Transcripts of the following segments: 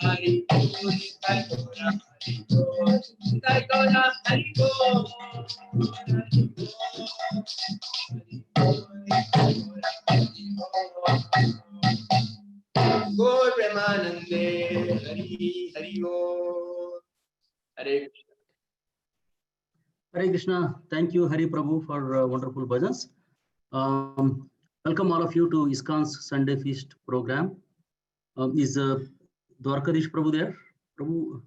Hari Bol, Nitai Gaura Hari Bol, Nitai Gaura Hari Bol, Hari Bol, Nitai Gaura Hari Bol. Gaur Premanande Hari Hari Bol. Hare Krishna. Hare Krishna. Thank you, Hari Prabhu, for wonderful bhajans. Welcome all of you to ISKCON's Sunday Feast program. Is Dwarkadhish Prabhu there? Prabhu?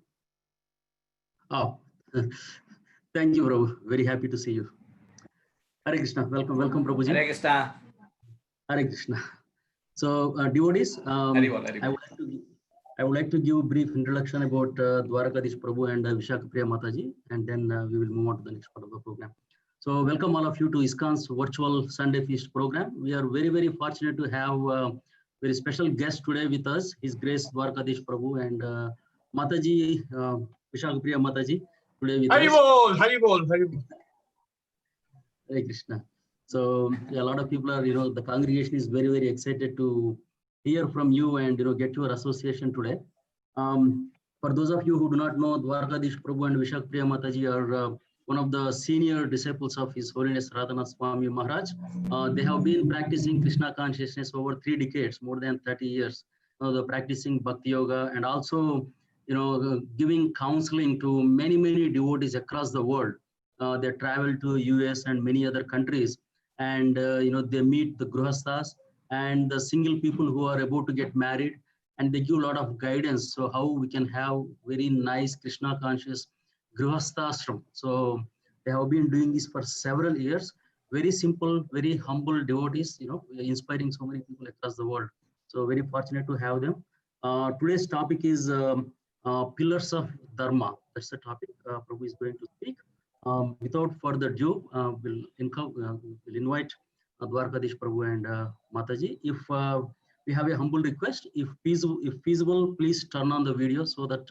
Oh, thank you, Prabhu. Very happy to see you. Hare Krishna. Welcome, Prabhuji. Hare Krishna. Hare Krishna. So, devotees, I would like to give a brief introduction about Dwarkadhish Prabhu and Vishakha Mataji, and then we will move on to the next part of the program. So, welcome all of you to ISKCON's virtual Sunday Feast program. We are very, very fortunate to have a very special guest today with us, His Grace Dwarkadhish Prabhu and Mataji, Vishakha Mataji, today with us. Hari Bol, Hari Bol. Hare Krishna. So a lot of people are, the congregation is very, very excited to hear from you and, get your association today. For those of you who do not know, Dwarkadhish Prabhu and Vishakha Mataji are one of the senior disciples of His Holiness Radhanath Swami Maharaj. They have been practicing Krishna consciousness over 3 decades, more than 30 years. They're practicing Bhakti Yoga and also, giving counseling to many, many devotees across the world. They travel to US and many other countries, and they meet the grihasthas and the single people who are about to get married, and they give a lot of guidance. So how we can have very nice Krishna conscious grihasthashram. So they have been doing this for several years. Very simple, very humble devotees, inspiring so many people across the world. So very fortunate to have them. Today's topic is pillars of Dharma. That's the topic Prabhu is going to speak. Without further ado, we'll invite Dwarkadhish Prabhu and Mataji. If we have a humble request, if feasible, please turn on the video so that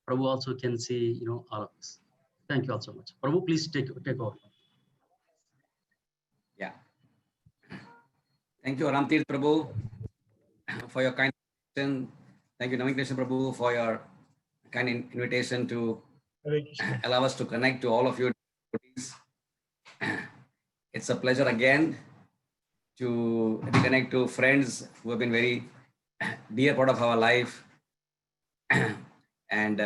Prabhu also can see, all of us. Thank you all so much. Prabhu, please take over. Yeah. Thank you, Ramtir Prabhu, for your kind invitation. Thank you, Navin Krishna Prabhu, for your kind invitation to allow us to connect to all of you. It's a pleasure again to reconnect to friends who have been very dear part of our life. And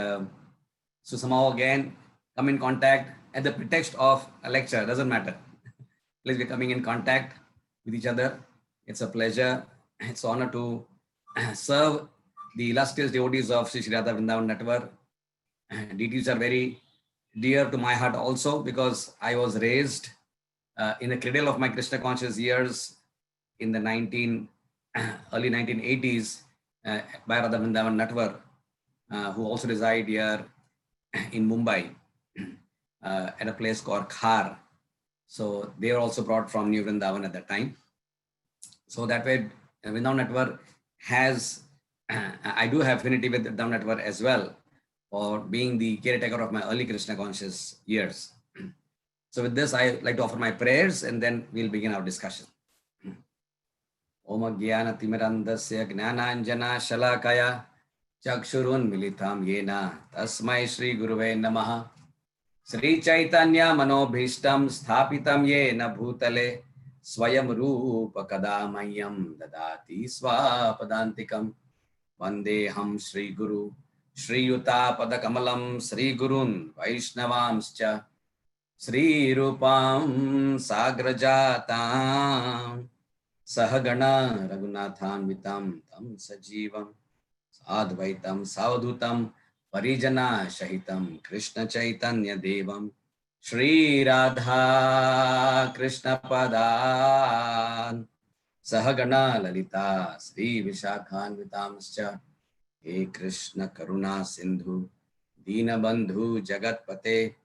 so somehow again come in contact at the pretext of a lecture, doesn't matter. Please be coming in contact with each other. It's a pleasure. It's an honor to serve the illustrious devotees of Sri Radha Vrindavan Network. Deities are very dear to my heart also, because I was raised in the cradle of my Krishna conscious years in the early 1980s by Radha Vrindavan Network, who also reside here in Mumbai at a place called Khar. So they were also brought from New Vrindavan at that time. So that way, Vrindavan Network has, I do have affinity with Vrindavan Network as well, for being the caretaker of my early Krishna conscious years. So with this, I like to offer my prayers and then we'll begin our discussion. Om Jnana Timirandasya Gnananjana Shalakaya Chakshurun Militam Yena Tasmai Shri Guruve Namaha Sri Chaitanya Manobhishtam Sthapitam Yena Bhutale Swayam Rupa Kadamayam Dadati Swapadantikam Vandeham Shri Guru Shri Yuta Padakamalam Sri Gurun Vaishnavamscha Sri Rupam Sagrajatam Sahagana Raghunatham Vitam Tam Sajivam Sadvaitam Savadhutam Parijana Shahitam Krishna Chaitanya Devam Shri Radha Krishna Padan Sahagana Lalita Sri Vishakhan Vitamscha He Krishna Karuna Sindhu Deenabandhu Jagatpate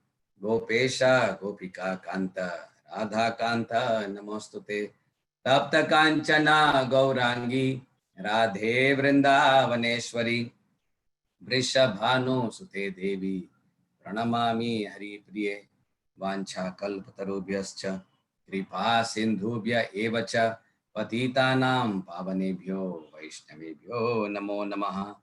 Gopesha Gopika Kanta Radha Kanta Namostute Tapta Kanchana Gaurangi Radhe Vrindavaneshwari Vrishabhanu Sute Devi Pranamami Hari Priye Vancha Kalpatarubhyascha Kripa Sindhubhya Evacha Patitanam Pavanebhyo Vaishnavebhyo Namo Namaha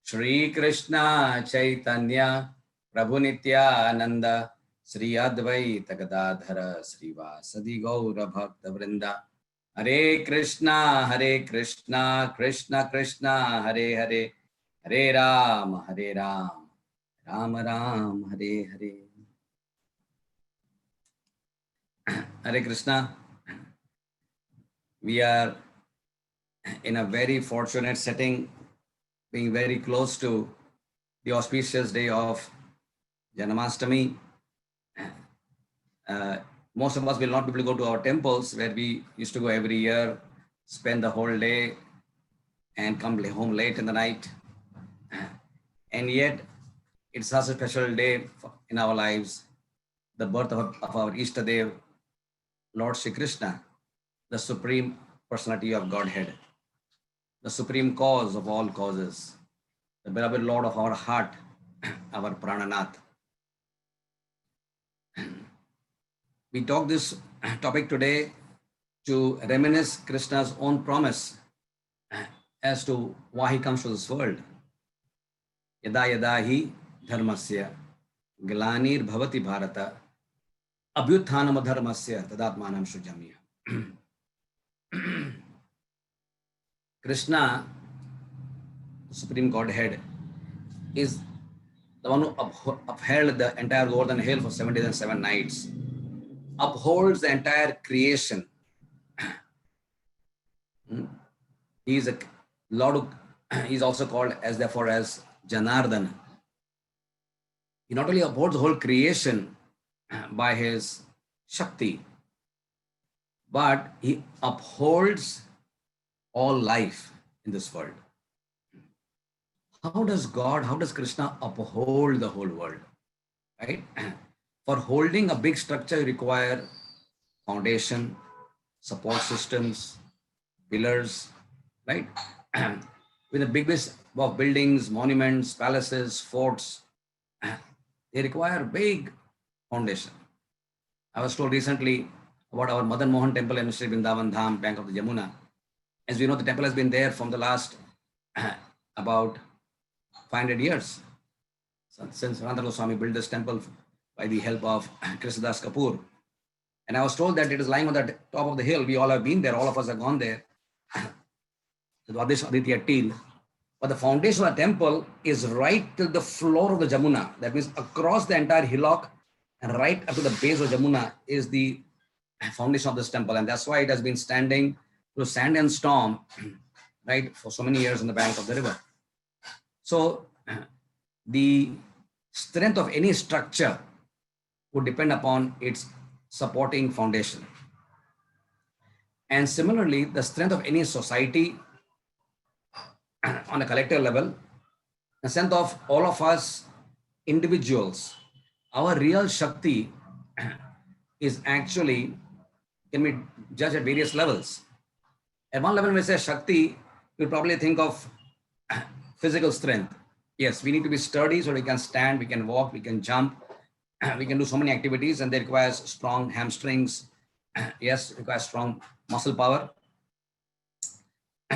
Shri Krishna Chaitanya Prabhu Nityananda Sri Advaita Gadadhara Sri Vasadi Gaura Bhakta Vrinda Hare Krishna Krishna Krishna Hare Hare Hare Ram Ram Ram Hare Hare. Hare Krishna. We are in a very fortunate setting, being very close to the auspicious day of Janamastami. Most of us will not be able to go to our temples where we used to go every year, spend the whole day and come home late in the night. And yet, it's such a special day in our lives, the birth of our Ishtadev, Lord Shri Krishna, the Supreme Personality of Godhead, the supreme cause of all causes, the beloved Lord of our heart, our Prananath. We talk this topic today to reminisce Krishna's own promise as to why he comes to this world. Yada yada hi dharmasya glanir bhavati bharata abhyuthanam dharmasya tadatmanam shrujamya. Krishna, the Supreme Godhead, is the one who upheld the entire Govardhan hill for 7 days and 7 nights, upholds the entire creation. He is a Lord who he is also called as therefore as Janardhan. He not only upholds the whole creation by his Shakti, but he upholds all life in this world. How does Krishna uphold the whole world? Right? For holding a big structure, you require foundation, support systems, pillars, right? With the biggest of buildings, monuments, palaces, forts, they require big foundation. I was told recently about our Madan Mohan temple in Sri Vrindavan Dham, bank of the Yamuna. As we know, the temple has been there from the last about 500 years. So, since Ranthambore Goswami built this temple by the help of Krishnadas Kapoor. And I was told that it is lying on the top of the hill. We all have been there. All of us have gone there. The Dwarkadhish Aditya Til. But the foundation of the temple is right till the floor of the Jamuna. That means across the entire hillock and right up to the base of Jamuna is the foundation of this temple. And that's why it has been standing through sand and storm, right, for so many years on the bank of the river. So the strength of any structure would depend upon its supporting foundation. And similarly, the strength of any society on a collective level, the strength of all of us individuals, our real Shakti is actually can be judged at various levels. At one level, when we say Shakti, we'll probably think of physical strength. Yes, we need to be sturdy so we can stand, we can walk, we can jump, we can do so many activities, and that requires strong hamstrings. Yes, it requires strong muscle power.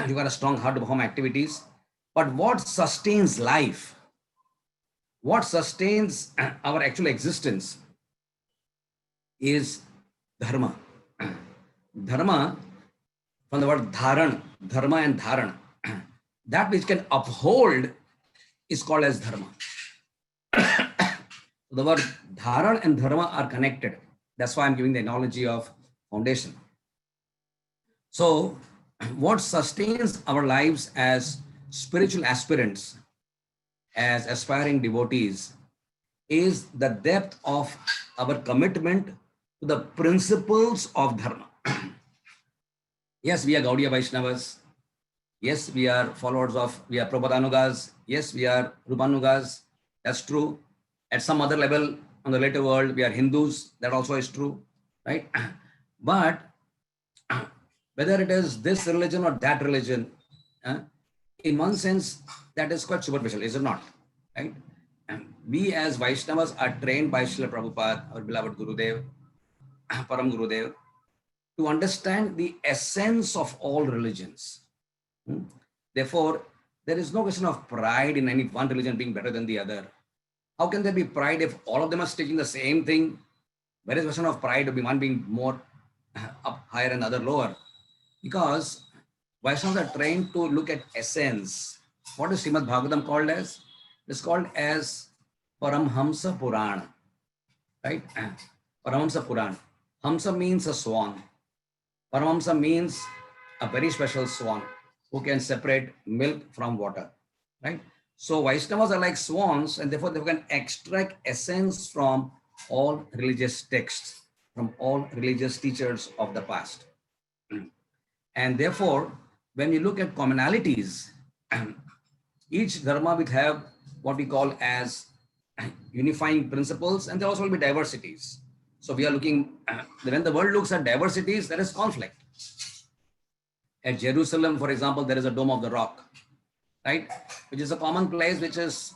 You got a strong heart to perform activities. But what sustains life? What sustains our actual existence is Dharma. Dharma, from the word dharan, Dharma and dharan. That which can uphold is called as Dharma. The word dharan and Dharma are connected. That's why I'm giving the analogy of foundation. So, what sustains our lives as spiritual aspirants, as aspiring devotees, is the depth of our commitment to the principles of Dharma. Yes, we are Gaudiya Vaishnavas. Yes, we are Prabhupadanugas. Yes, we are Rupanugas. That's true. At some other level on the later world, we are Hindus. That also is true, right? But whether it is this religion or that religion, in one sense, that is quite superficial, is it not? Right? We as Vaishnavas are trained by Srila Prabhupada, our beloved Gurudev, Param Gurudev, to understand the essence of all religions. Therefore, There is no question of pride in any one religion being better than the other. How can there be pride if all of them are teaching the same thing? Where is question of pride of one being more up higher and the other lower? Because Vaishnavas are trained to look at essence. What is Srimad Bhagavatam called as? It's called as Paramhamsa Purana, right? Paramhamsa Purana. Hamsa means a swan. Paramhamsa means a very special swan who can separate milk from water, right? So Vaishnavas are like swans, and therefore they can extract essence from all religious texts, from all religious teachers of the past. And therefore, when you look at commonalities, each dharma will have what we call as unifying principles, and there also will be diversities. So we are looking, when the world looks at diversities, there is conflict. At Jerusalem, for example, there is a Dome of the Rock, right? Which is a common place which is,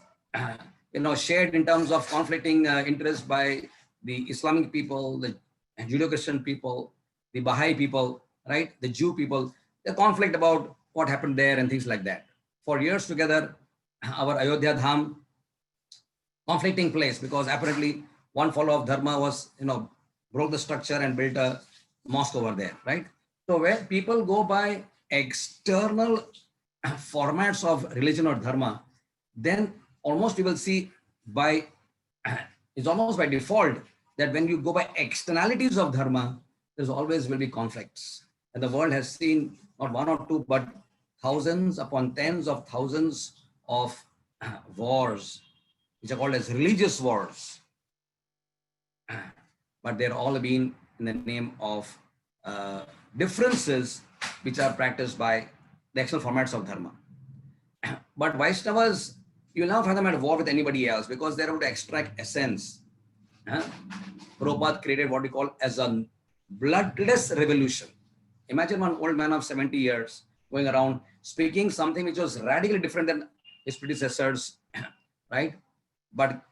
shared in terms of conflicting interests by the Islamic people, the Judeo-Christian people, the Baha'i people, right? The Jew people. The conflict about what happened there and things like that. For years together, our Ayodhya Dham, conflicting place, because apparently one follower of Dharma was, broke the structure and built a mosque over there, right? So when people go by external formats of religion or Dharma, then almost you will see it's almost by default that when you go by externalities of Dharma, there's always will be conflicts. And the world has seen not one or two, but thousands upon tens of thousands of wars, which are called as religious wars. But they're all been in the name of differences which are practiced by the external formats of Dharma. But Vaishnavas, you will not find them at war with anybody else because they're able to extract essence. Prabhupada created what we call as a bloodless revolution. Imagine one old man of 70 years going around speaking something which was radically different than his predecessors, right? But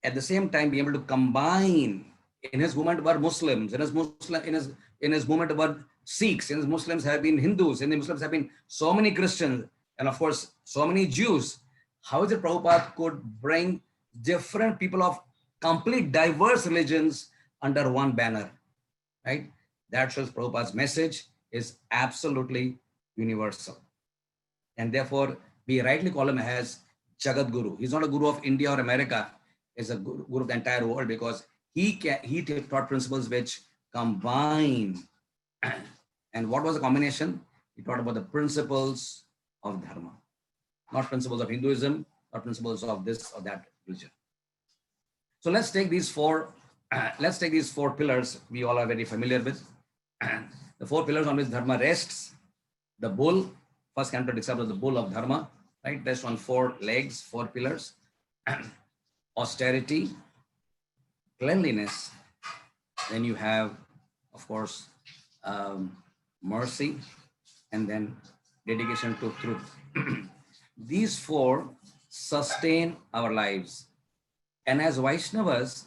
at the same time, be able to combine. In his movement were Muslims, in his movement were Sikhs, in his Muslims have been Hindus, in the Muslims have been so many Christians, and of course, so many Jews. How is it Prabhupada could bring different people of complete diverse religions under one banner, right? That shows Prabhupada's message is absolutely universal. And therefore, we rightly call him as Jagat Guru. He's not a guru of India or America. He's a guru of the entire world because he taught principles which combine. And what was the combination? He taught about the principles of Dharma, not principles of Hinduism, not principles of this or that religion. So let's take these four pillars we all are very familiar with. The four pillars on which Dharma rests. The bull, first canto describes the bull of Dharma, right? Rests on four legs, four pillars. Austerity, cleanliness, then you have, of course, mercy, and then dedication to truth. These four sustain our lives. And as Vaishnavas,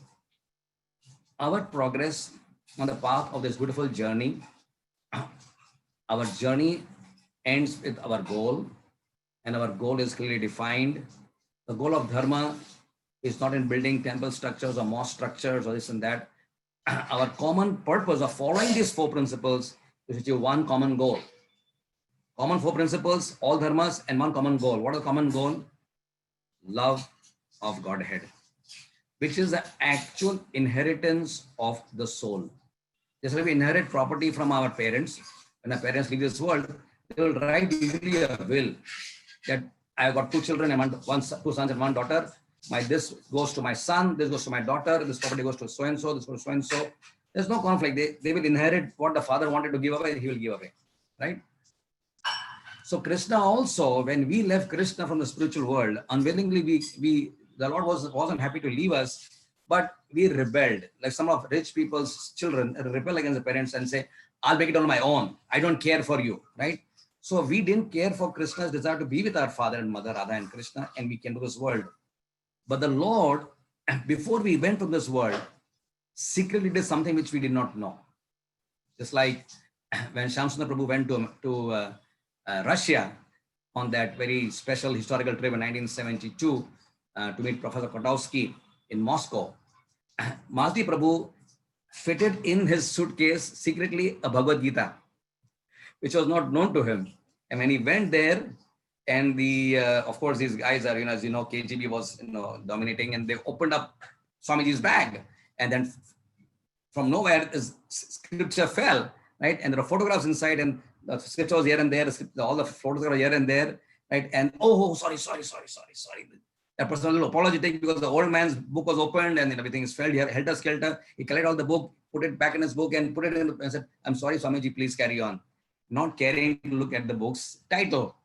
our progress on the path of this beautiful journey, our journey ends with our goal, and our goal is clearly defined. The goal of Dharma is not in building temple structures or mosque structures or this and that. Our common purpose of following these four principles is to achieve one common goal. Common four principles, all dharmas, and one common goal. What is the common goal? Love of Godhead, which is the actual inheritance of the soul. Just like we inherit property from our parents, when our parents leave this world, they will write usually a will that I've got two children, and two sons and one daughter. This goes to my son, this goes to my daughter, this property goes to so-and-so, this goes to so-and-so. There's no conflict. They will inherit what the father wanted to give away, he will give away, right? So Krishna also, when we left Krishna from the spiritual world, unwillingly, the Lord wasn't happy to leave us, but we rebelled. Like some of rich people's children rebel against the parents and say, I'll make it on my own. I don't care for you, right? So we didn't care for Krishna's desire to be with our father and mother, Radha and Krishna, and we came to this world. But the Lord, before we went from this world, secretly did something which we did not know. Just like when Shamsundar Prabhu went to Russia, on that very special historical trip in 1972 to meet Professor Kotowski in Moscow, Malti Prabhu fitted in his suitcase secretly a Bhagavad Gita, which was not known to him. And when he went there, and the of course these guys are, as you know, KGB was dominating, and they opened up Swamiji's bag, and then from nowhere this scripture fell, right? And there are photographs inside, and the scripture was here and there, all the photos are here and there, right? And sorry. That person was a little apologetic because the old man's book was opened and everything is fell here, helter-skelter. He collected all the book, put it back in his book, and put it in and said, "I'm sorry, Swamiji, please carry on." Not caring to look at the book's title.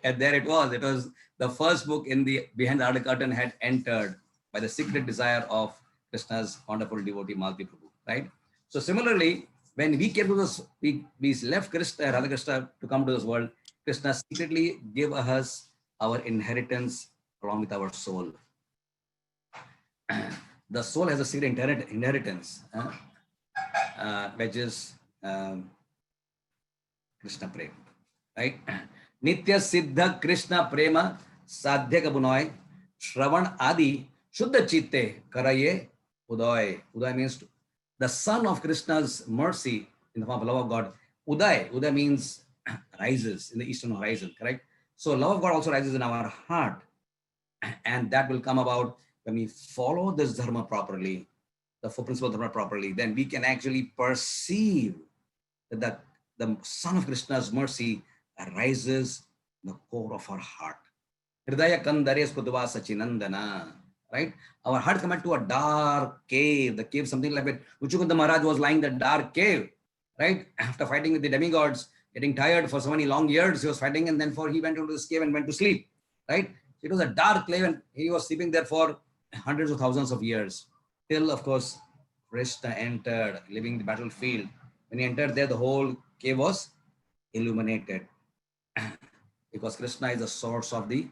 And there it was. It was the first book in the Behind the Outer Curtain had entered by the secret desire of Krishna's wonderful devotee Malti Prabhu, right? So similarly, when we came to this, we left Krishna, Radha Krishna, to come to this world, Krishna secretly gave us our inheritance along with our soul. The soul has a secret inheritance, which is Krishna Prema, right? Nitya Siddha Krishna Prema Sadhya Kabunoy Shravan Adi Shuddha Chitte Karaye Uday. Uday means the sun of Krishna's mercy in the form of love of God. Uday means rises in the eastern horizon, correct? So love of God also rises in our heart. And that will come about when we follow this Dharma properly, the four principles of Dharma properly, then we can actually perceive that the sun of Krishna's mercy arises in the core of our heart. Hridaya Kandare Skudva Sachinandana. Right? Our heart come to a dark cave, the cave, something like that. Uchukunda Maharaj was lying in the dark cave, right? After fighting with the demigods, getting tired for so many long years, he was fighting, and then he went into this cave and went to sleep, right? It was a dark cave, and he was sleeping there for hundreds of thousands of years, till, of course, Krishna entered, leaving the battlefield. When he entered there, the whole cave was illuminated, because Krishna is the source of the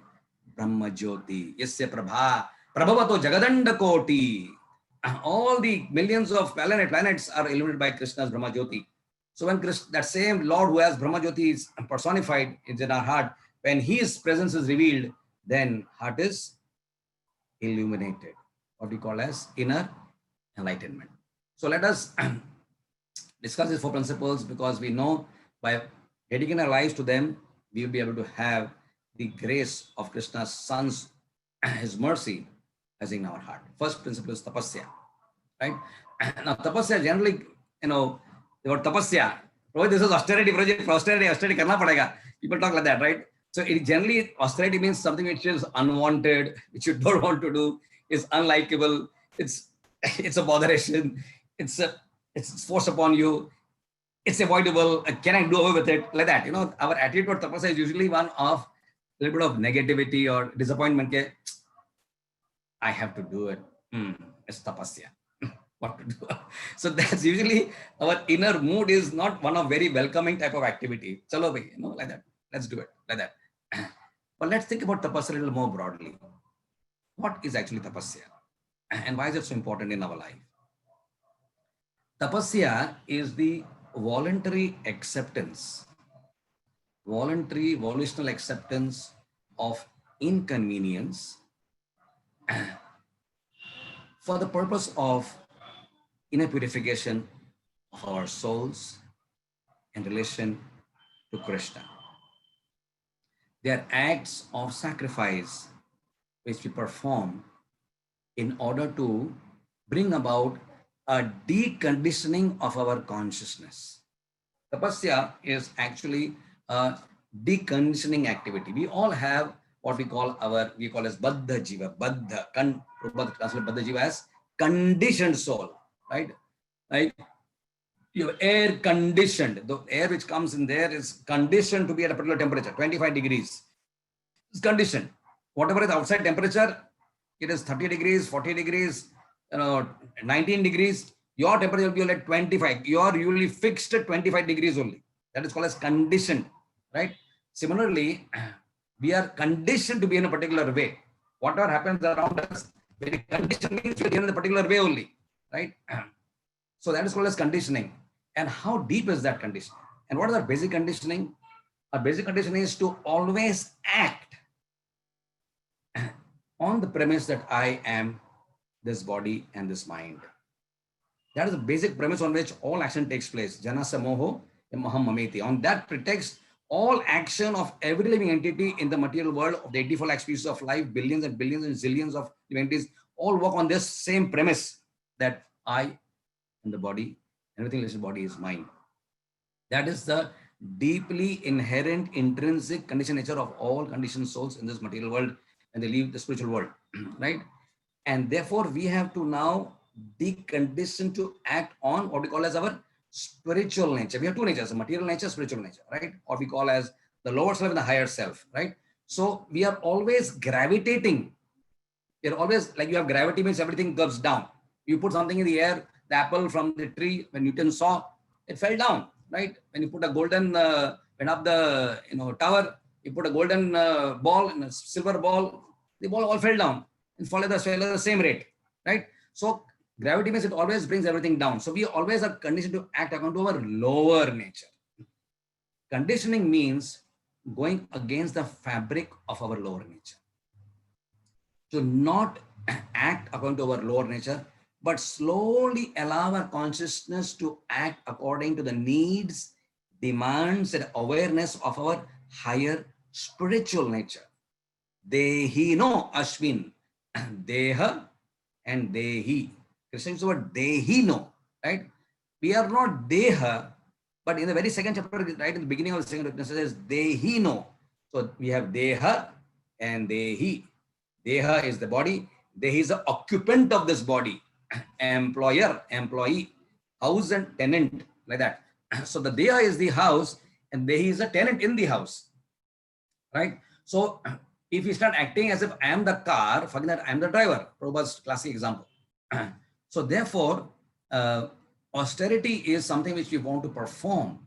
Brahma Jyoti. Yasya Prabha Prabhavato Jagadanda Koti. All the millions of planets are illuminated by Krishna's Brahma Jyoti. So when that same Lord who has Brahma Jyoti is personified in our heart, when his presence is revealed, then heart is illuminated, what we call as inner enlightenment. So let us discuss these four principles, because we know by dedicating our lives to them, we will be able to have the grace of Krishna's sons, his mercy, as in our heart. First principle is tapasya, right? Now tapasya generally, the word tapasya, this is austerity project, austerity karna padega. People talk like that, right? So it generally, austerity means something which is unwanted, which you don't want to do, is unlikable, it's a botheration, it's forced upon you, it's avoidable, can I do away with it, like that. Our attitude toward tapasya is usually one of a little bit of negativity or disappointment. I have to do it. It's tapasya. What to do? So that's usually our inner mood is not one of very welcoming type of activity. Chalo bhai, like that. Let's do it like that. But let's think about tapasya a little more broadly. What is actually tapasya? And why is it so important in our life? Tapasya is the voluntary acceptance, volitional acceptance of inconvenience for the purpose of inner purification of our souls in relation to Krishna. They are acts of sacrifice which we perform in order to bring about a deconditioning of our consciousness. Tapasya is actually a deconditioning activity. We all have what we call as Baddha Jiva. Prabhupada translates Baddha Jiva as conditioned soul, right? Right? You have air conditioned. The air which comes in there is conditioned to be at a particular temperature, 25 degrees. It's conditioned. Whatever is outside temperature, it is 30 degrees, 40 degrees, 19 degrees. Your temperature will be only at 25. You are usually fixed at 25 degrees only. That is called as conditioned, right? Similarly, we are conditioned to be in a particular way. Whatever happens around us, very conditioned means we are in a particular way only, right? So that is called as conditioning. And how deep is that conditioning? And what is our basic conditioning? Our basic condition is to always act on the premise that I am this body and this mind. That is the basic premise on which all action takes place. Janasa moho maham mameti. On that pretext, all action of every living entity in the material world of the 84 lakh species of life, billions and billions and zillions of entities, all work on this same premise that I am the body, everything in this body is mine. That is the deeply inherent, intrinsic conditioned nature of all conditioned souls in this material world and they leave the spiritual world, right? And therefore, we have to now decondition to act on what we call as our spiritual nature. We have two natures, material nature, spiritual nature, right? What we call as the lower self and the higher self, right? So we are always gravitating. We're always, like you have gravity means everything goes down. You put something in the air, the apple from the tree, when Newton saw, it fell down, right? When you put a golden, went up the tower, you put a golden ball and a silver ball, the ball all fell down and follow the same rate, right? So gravity means it always brings everything down. So we always are conditioned to act according to our lower nature. Conditioning means going against the fabric of our lower nature. To not act according to our lower nature, but slowly allow our consciousness to act according to the needs, demands, and awareness of our higher spiritual nature. Dehi no Ashwin, Deha and Dehi. Krishna uses the word Dehi no, right? We are not Deha, but in the very second chapter, right in the beginning of the second chapter, it says Dehi no. So we have Deha and Dehi. Deha is the body. Dehi is the occupant of this body. Employer, employee, house and tenant, like that. So the Deha is the house and Dehi is a tenant in the house, right? So if we start acting as if I am the car, forget that I am the driver, Prabhupada's classic example. So therefore, austerity is something which we want to perform,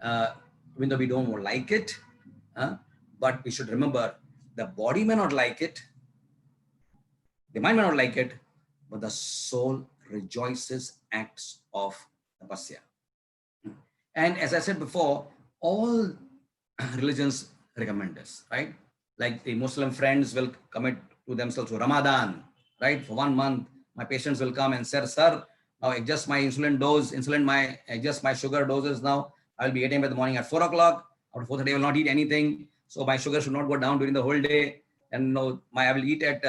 even though we don't like it, but we should remember the body may not like it, the mind may not like it, but the soul rejoices acts of tapasya. And as I said before, all religions recommend this, right? Like the Muslim friends will commit to themselves to Ramadan, right? For 1 month, my patients will come and say, sir, now adjust my insulin dose, adjust my sugar doses now. I will be eating by the morning at 4 o'clock. After 4:30, I will not eat anything. So my sugar should not go down during the whole day. And I will eat at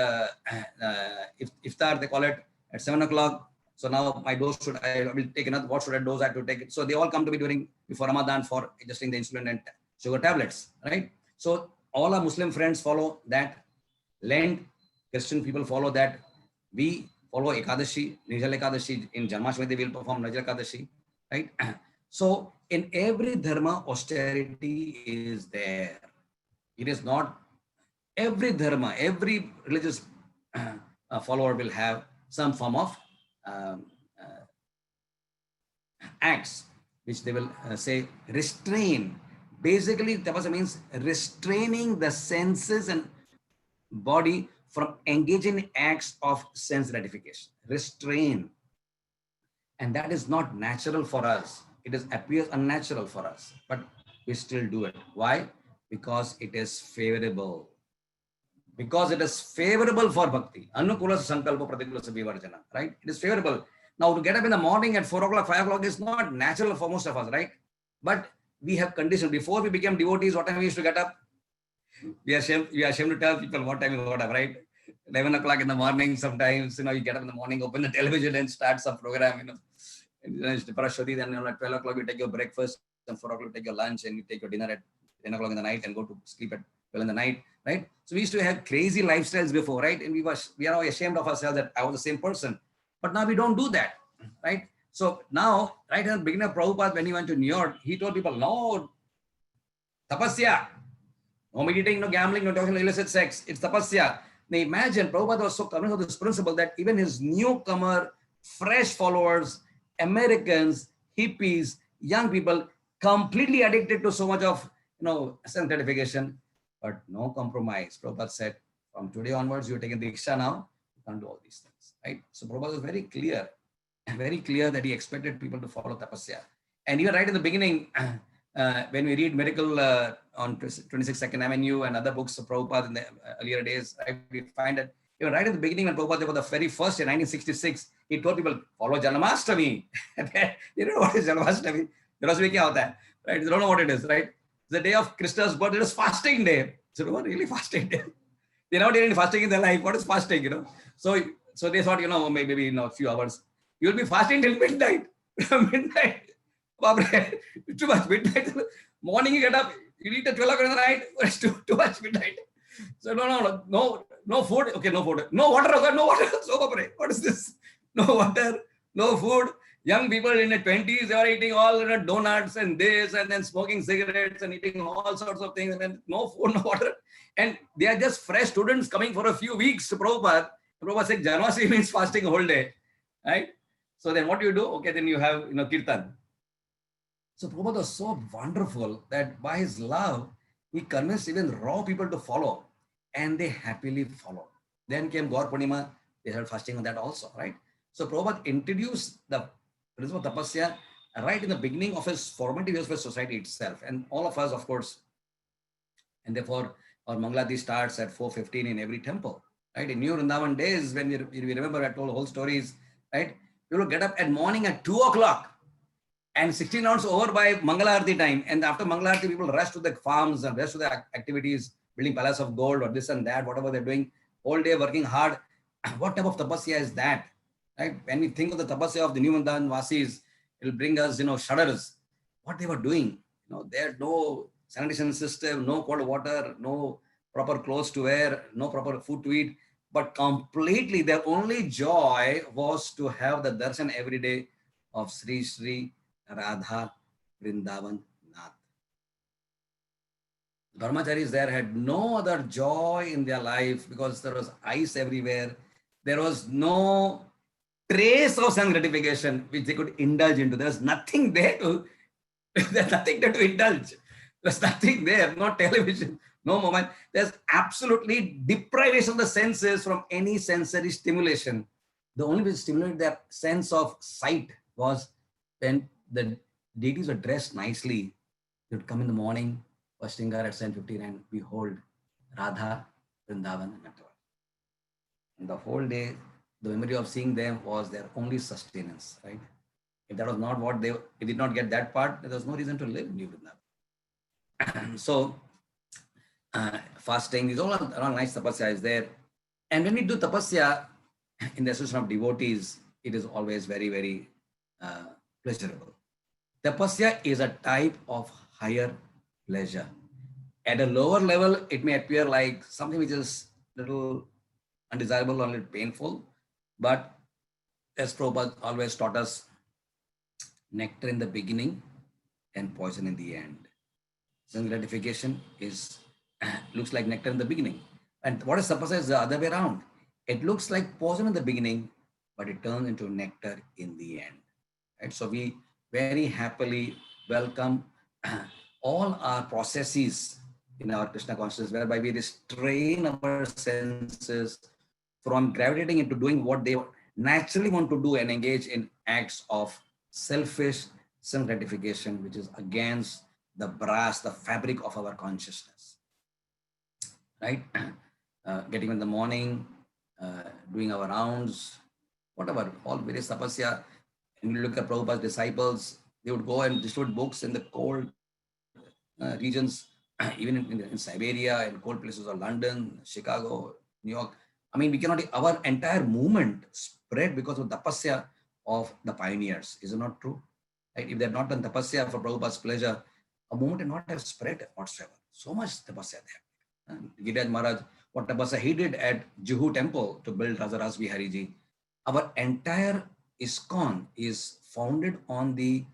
iftar, they call it, at 7 o'clock. So now my dose I will take another, what should I dose I have to take it? So they all come to me before Ramadan for adjusting the insulin and sugar tablets, right? So all our Muslim friends follow that. Lent, Christian people follow that. We follow Ekadashi, Nirjala Ekadashi. In Janmashtami, they will perform Nirjala Ekadashi, right? So in every dharma, austerity is there. It is not every dharma, every religious follower will have some form of acts which they will say restrain. Basically, tapasya means restraining the senses and body from engaging in acts of sense gratification. Restrain. And that is not natural for us. It appears unnatural for us, but we still do it. Why? Because it is favorable. Because it is favorable for bhakti. Anukula sankalpa pratikula vivarjana, right? It is favorable. Now, to get up in the morning at 4 o'clock, 5 o'clock is not natural for most of us, right? But we have conditioned. Before we became devotees, what time we used to get up? We are ashamed to tell people what time we got up, right? 11 o'clock in the morning, sometimes, you get up in the morning, open the television and start some program, And then at 12 o'clock, you take your breakfast, and 4 o'clock, you take your lunch, and you take your dinner at 10 o'clock in the night and go to sleep at 12 in the night, right? So we used to have crazy lifestyles before, right? And we are all ashamed of ourselves that I was the same person. But now we don't do that, right? So now, right at the beginning of Prabhupada, when he went to New York, he told people, no, tapasya, no meditating, no gambling, no talking, no illicit sex. It's tapasya. Now imagine, Prabhupada was so convinced of this principle that even his newcomer, fresh followers, Americans, hippies, young people, completely addicted to so much of, sense gratification, but no compromise. Prabhupada said, from today onwards, you're taking Diksha now, you can't do all these things, right? So Prabhupada was very clear that he expected people to follow tapasya. And even right in the beginning, when we read Miracle on 22nd Avenue and other books of Prabhupada in the earlier days, right, we find that even right at the beginning when Prabhupada was the very first in 1966, he told people, follow Janmashtami. They don't know what is Janmashtami. Janmashtami kya hota hai, right? They don't know what it is, right? The day of Krishna's birth, it was fasting day. So what really fasting day? They never did any fasting in their life. What is fasting, So they thought, maybe a few hours. You'll be fasting till midnight. Midnight. Too much midnight. Morning you get up, you eat at 12 o'clock in the night. It's too much midnight. So no food. Okay, no food. No water. Okay, no water. So what is this? No water, no food. Young people in their 20s, they are eating all donuts and this, and then smoking cigarettes and eating all sorts of things, and then no food, no water. And they are just fresh students coming for a few weeks to Prabhupada. Prabhupada said, Janmashtami means fasting a whole day, right? So then what do you do? Okay, then you have, kirtan. So Prabhupada was so wonderful that by his love, he convinced even raw people to follow, and they happily followed. Then came Gaur Purnima, they had fasting on that also, right? So Prabhupada introduced the principle of tapasya right in the beginning of his formative years for society itself. And all of us, of course, and therefore our Mangalati starts at 4:15 in every temple, right? In New Vrindavan days, when we remember, I told whole stories, right? You will get up at morning at 2 o'clock and 16 rounds over by Mangalarti time. And after Mangalarti, people rush to the farms and rush to the activities, building palace of gold or this and that, whatever they're doing, all day working hard. What type of tapasya is that? Right? When we think of the tapasya of the New Vrindavan Vasis, it will bring us, shudders. What they were doing, there's no sanitation system, no cold water, no proper clothes to wear, no proper food to eat, but completely their only joy was to have the darshan every day of Sri Sri Radha Vrindavan Nath. Brahmacharis there had no other joy in their life because there was ice everywhere. There was no trace of sense gratification which they could indulge into. There was nothing there there's nothing there to indulge. There's nothing there, no television, no moment. There's absolutely deprivation of the senses from any sensory stimulation. The only way to stimulate their sense of sight was when the deities were dressed nicely. They would come in the morning, first Shingar at 7:15, and behold, Radha, Vrindavan, and Nataraja. And the whole day, the memory of seeing them was their only sustenance, right? If that was not what they did not get that part, there was no reason to live in New Vrindavan. So, fasting, these all nice tapasya is there. And when we do tapasya in the association of devotees, it is always very, very pleasurable. Tapasya is a type of higher pleasure. At a lower level, it may appear like something which is little undesirable or a little painful, but as Prabhupada always taught us, nectar in the beginning and poison in the end. Sense gratification looks like nectar in the beginning. And what is tapasya is the other way around. It looks like poison in the beginning, but it turns into nectar in the end. Right? So we very happily welcome all our processes in our Krishna consciousness, whereby we restrain our senses from gravitating into doing what they naturally want to do and engage in acts of selfish self gratification, which is against the brass, the fabric of our consciousness. Right? Getting in the morning, doing our rounds, whatever, all various tapasya. And you look at Prabhupada's disciples, they would go and distribute books in the cold regions, even in Siberia, in cold places of London, Chicago, New York. I mean, our entire movement spread because of tapasya of the pioneers. Is it not true? Right? If they had not done tapasya for Prabhupada's pleasure, a movement would not have spread whatsoever. So much tapasya there. Giriraj Maharaj, what tapasya he did at Juhu temple to build Rajaraj Vihariji. Our entire ISKCON is founded on the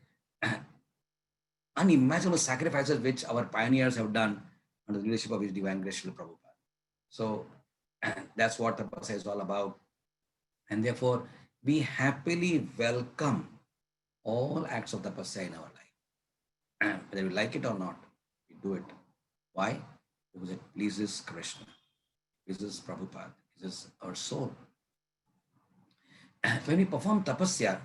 unimaginable sacrifices which our pioneers have done under the leadership of His Divine Grace Srila Prabhupada. So that's what tapasya is all about. And therefore, we happily welcome all acts of tapasya in our life. Whether we like it or not, we do it. Why? Because it pleases Krishna, pleases Prabhupada, pleases our soul. When we perform tapasya,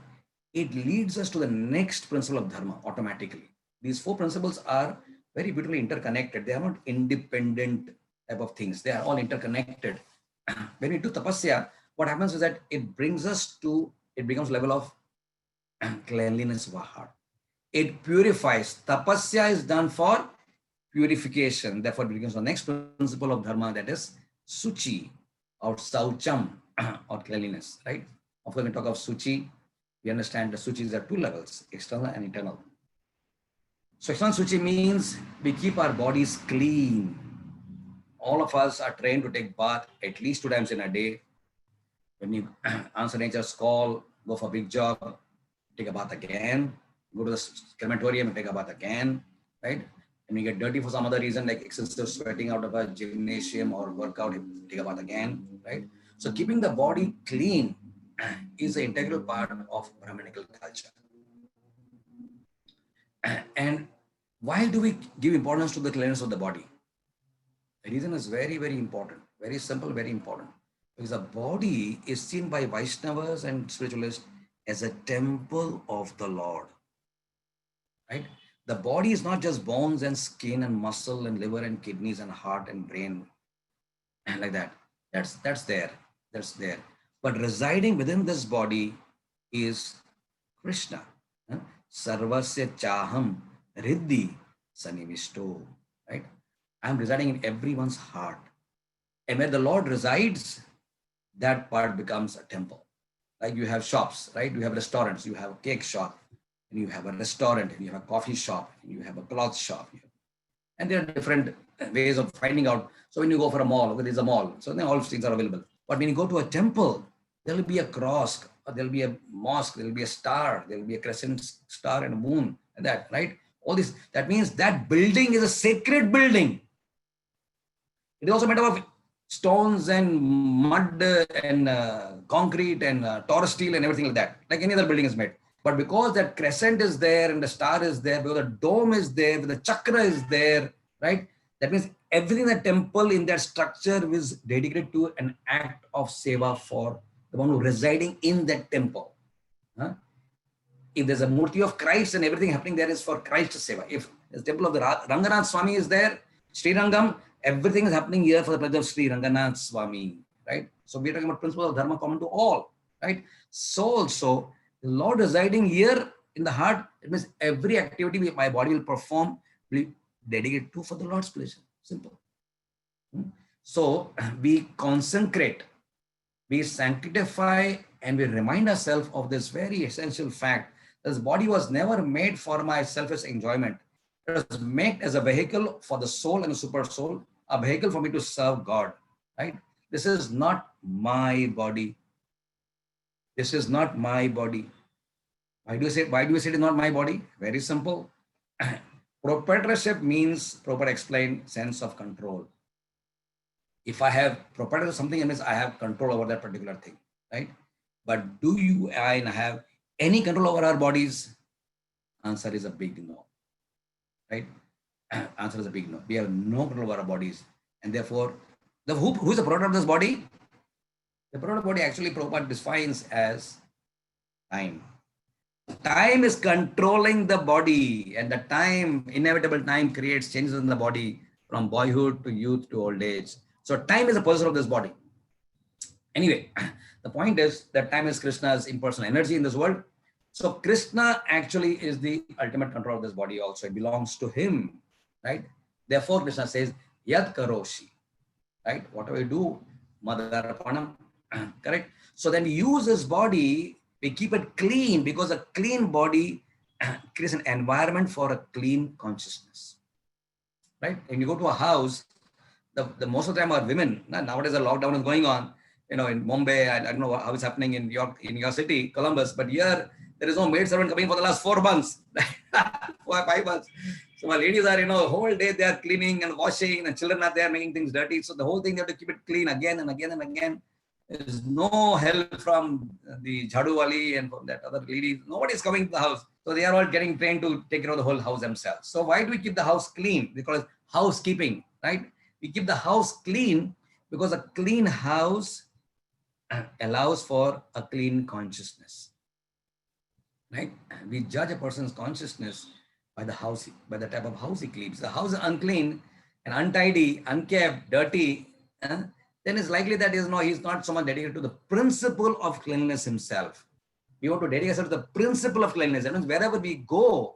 it leads us to the next principle of dharma automatically. these four principles are very beautifully interconnected. They are not independent type of things. They are all interconnected. When we do tapasya, what happens is that it brings us to, it becomes level of cleanliness of our heart. It purifies. Tapasya is done for purification. Therefore, it becomes the next principle of dharma, that is suchi or saucham or cleanliness, right? Of course, when we talk of suchi, we understand the suchis are two levels, external and internal. So external suchi means we keep our bodies clean. All of us are trained to take bath at least 2 times in a day. When you answer nature's call, go for a big job, take a bath again, go to the crematorium and take a bath again, right? And you get dirty for some other reason, like excessive sweating out of a gymnasium or workout, take a bath again, right? So keeping the body clean is an integral part of Brahminical culture. And why do we give importance to the cleanliness of the body? The reason is very, very important, very simple, very important. Because the body is seen by Vaishnavas and spiritualists as a temple of the Lord, right? The body is not just bones and skin and muscle and liver and kidneys and heart and brain and like that. That's there. That's there. But residing within this body is Krishna. Sarvasya chaham riddhi sanivishto. Right? I am residing in everyone's heart. And where the Lord resides, that part becomes a temple. Like you have shops, right? You have restaurants, you have a cake shop, and you have a restaurant, and you have a coffee shop, and you have a cloth shop. And there are different ways of finding out. So when you go for a mall, okay, there's a mall, so then all things are available. But when you go to a temple, there will be a cross, or there will be a mosque, there will be a star, there will be a crescent star and a moon, and that, right? All this, that means that building is a sacred building. It is also made up of stones and mud and concrete and Taurus steel and everything like that, like any other building is made. But because that crescent is there and the star is there, because the dome is there, the chakra is there, right? That means everything in the temple in that structure is dedicated to an act of seva for the one who residing in that temple. Huh? If there's a murti of Christ and everything happening there is for Christ's seva. If the temple of the Ranganath Swami is there, Sri Rangam, everything is happening here for the pleasure of Sri Ranganath Swami, right? So we're talking about principles of dharma common to all, right? So also, the Lord residing here in the heart, it means every activity my body will perform will be dedicated to for the Lord's pleasure. Simple. So we consecrate, we sanctify, and we remind ourselves of this very essential fact. This body was never made for my selfish enjoyment. It was made as a vehicle for the soul and the super soul, a vehicle for me to serve God, right? This is not my body. This is not my body. Why do we say it is not my body? Very simple. Proprietorship means, Prabhupada explained, sense of control. If I have proprietorship of something, it means I have control over that particular thing, right? But do you and I have any control over our bodies? Answer is a big no, right? Answer is a big no. We have no control over our bodies. And therefore, who is the proprietor of this body? The proprietor of the body actually Prabhupada defines as time. Time is controlling the body, and the time, inevitable time, creates changes in the body from boyhood to youth to old age. So time is a possessor of this body. Anyway, the point is that time is Krishna's impersonal energy in this world. So Krishna actually is the ultimate control of this body also. It belongs to him, right? Therefore, Krishna says, Yad karoshi, right? Whatever you do, Madharapanam, correct? So then we use this body, we keep it clean, because a clean body creates an environment for a clean consciousness, right? When you go to a house, the most of the time are women. Nowadays, the lockdown is going on. In Mumbai, I don't know how it's happening in your city, Columbus, but here there is no maid servant coming for the last 4 months, 5 months. So my ladies are, whole day they are cleaning and washing, and children are there making things dirty. So the whole thing they have to keep it clean again and again and again. There is no help from the Jhadu Wali and from that other lady. Nobody is coming to the house. So they are all getting trained to take care of the whole house themselves. So why do we keep the house clean? Because housekeeping, right? We keep the house clean because a clean house allows for a clean consciousness, right? We judge a person's consciousness by the house, by the type of house he keeps. The house is unclean and untidy, unkept, dirty, then it's likely that he's not so much dedicated to the principle of cleanliness himself. We want to dedicate ourselves to the principle of cleanliness. That means wherever we go,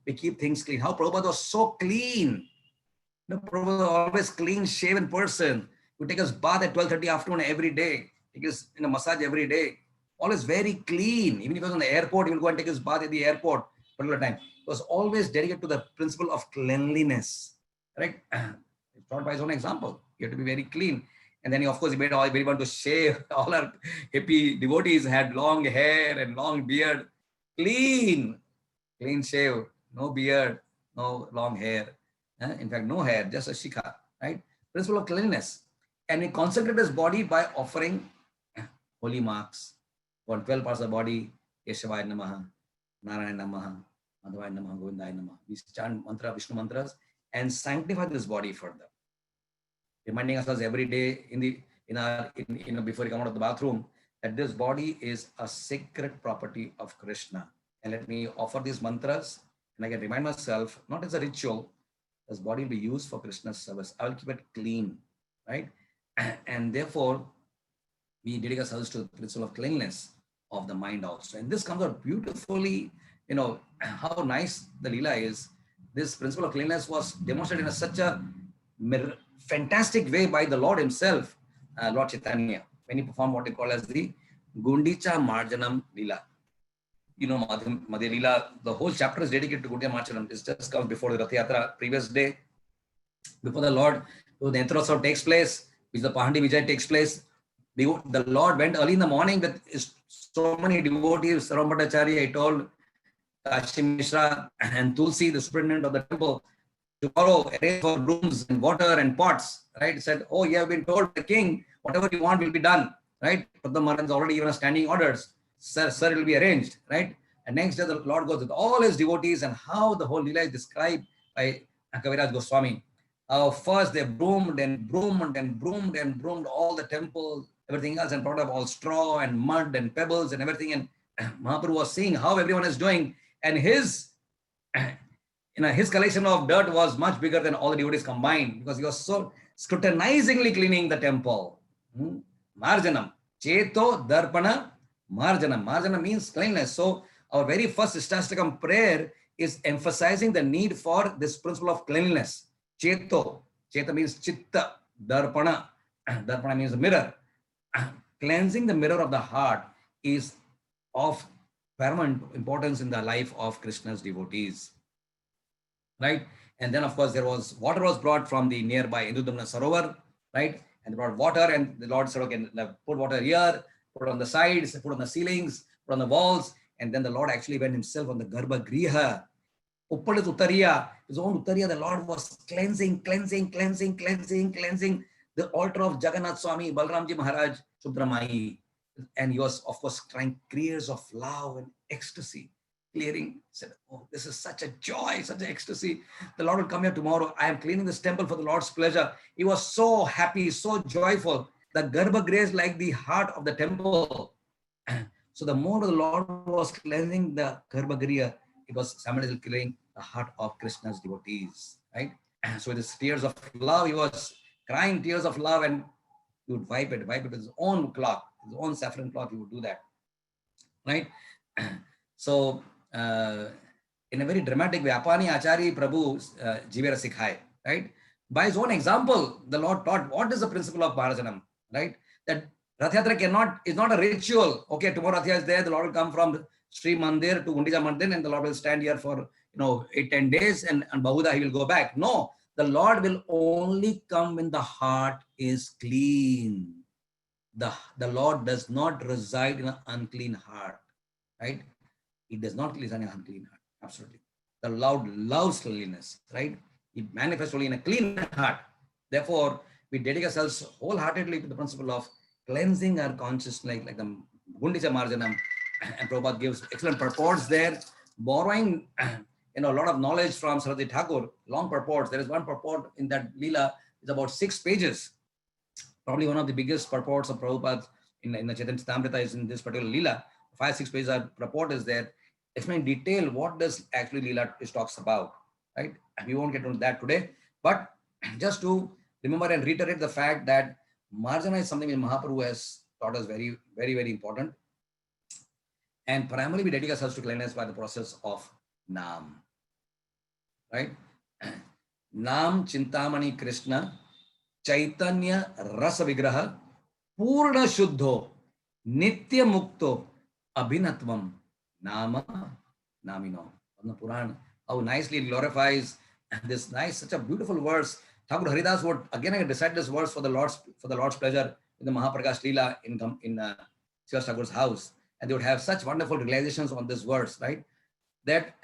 we keep things clean. How Prabhupada was so clean. Prabhupada was always clean shaven person. He would take his bath at 12:30 afternoon every day. Take his massage every day. Always very clean. Even if he was on the airport, he will go and take his bath at the airport particular time. He was always dedicated to the principle of cleanliness. Right? It's taught by his own example. You have to be very clean. And then he, of course, he made everyone to shave. All our hippie devotees had long hair and long beard. Clean shave, no beard, no long hair. In fact, no hair, just a shikha, right? Principle of cleanliness. And he consecrated his body by offering holy marks for 12 parts of the body. Keshavaya Namaha, Narayana Namaha, Madhavaya Namaha, Govindaya Namaha. We chant mantra, Vishnu mantras and sanctify this body further. Reminding ourselves every day before we come out of the bathroom that this body is a sacred property of Krishna. And let me offer these mantras and I can remind myself, not as a ritual, this body will be used for Krishna's service. I will keep it clean, right? And therefore, we dedicate ourselves to the principle of cleanliness of the mind also. And this comes out beautifully, how nice the Leela is. This principle of cleanliness was demonstrated in such a fantastic way by the Lord himself, Lord Chaitanya, when he performed what he called as the Gundicha Marjanam Leela. Madhya Leela, the whole chapter is dedicated to Gundicha Marjanam. It just comes before the Rath Yatra, previous day, before the Lord, the Entrotsav takes place, which the Pahandi Vijay takes place. The Lord went early in the morning with so many devotees. Saram Bhattacharya, he told Kashi Mishra and Tulsi, the superintendent of the temple, tomorrow arrange for rooms and water and pots, right? He said, oh, you have been told the king, whatever you want will be done, right? Pratham Maharaj already given us standing orders. Sir, it will be arranged, right? And next day, the Lord goes with all his devotees and how the whole Leela is described by Kaviraj Goswami. First, they broomed and broomed and broomed and broomed all the temple, everything else, and brought up all straw and mud and pebbles and everything. And Mahaprabhu was seeing how everyone is doing. And his collection of dirt was much bigger than all the devotees combined because he was so scrutinizingly cleaning the temple. Marjanam. Cheto Darpana Marjanam. Marjanam means cleanliness. So our very first Ishtastakam prayer is emphasizing the need for this principle of cleanliness. Cheto. Cheta means chitta. Darpana. Darpana means mirror. Cleansing the mirror of the heart is of paramount importance in the life of Krishna's devotees. Right? And then, of course, water was brought from the nearby Indudamna Sarovar, right? And they brought water, and the Lord said, okay, put water here, put it on the sides, put it on the ceilings, put it on the walls. And then the Lord actually went himself on the Garbha Griha. Uppal is Uttariya, his own Uttariya, the Lord was cleansing the altar of Jagannath Swami, Balramji Maharaj, Subramai. And he was, of course, crying tears of love and ecstasy. Clearing, said, oh, this is such a joy, such an ecstasy. The Lord will come here tomorrow. I am cleaning this temple for the Lord's pleasure. He was so happy, so joyful. The Garbha Griha is like the heart of the temple. So the more the Lord was cleansing the Garbha Griha, it was simultaneously cleaning the heart of Krishna's devotees, right? So with his tears of love, he was crying tears of love, and he would wipe it with his own cloth, his own saffron cloth, he would do that, right? So, in a very dramatic way, Apani Achari Prabhu Jivera Sikhai, right? By his own example, the Lord taught what is the principle of Bharajanam, right? That Rath Yatra is not a ritual. Okay, tomorrow Rath Yatra is there, the Lord will come from Sri Mandir to Gundicha Mandir, and the Lord will stand here for 8-10 days, and Bahuda he will go back. No, the Lord will only come when the heart is clean. The Lord does not reside in an unclean heart, right? He does not reside in an unclean heart. Absolutely. The Lord loves cleanliness, right? He manifests only in a clean heart. Therefore, we dedicate ourselves wholeheartedly to the principle of cleansing our consciousness, like the Gundicha Marjanam. And Prabhupada gives excellent purports there, borrowing a lot of knowledge from Saraswati Thakur, long purports. There is one purport in that Leela, it's about 6 pages. Probably one of the biggest purports of Prabhupada in the Chaitanya Charitamrita is in this particular Leela. 5-6 pages of purport is there. explain in detail what does actually Leela is talks about, right? We won't get into that today, but just to remember and reiterate the fact that marjana is something that Mahaprabhu has taught us very, very, very important. And primarily we dedicate ourselves to cleanliness by the process of Nam, right? Nam Chintamani Krishna Chaitanya Rasa Vigraha Purna Shuddho Nitya Mukto Abhinatvam Nama Namino. From the Puran, how nicely it glorifies this nice, such a beautiful verse. Thakur Haridas would again recite this verse for the Lord's pleasure in the Mahaprakash Leela in Srivas Thakur's house, and they would have such wonderful realizations on this verse, right? That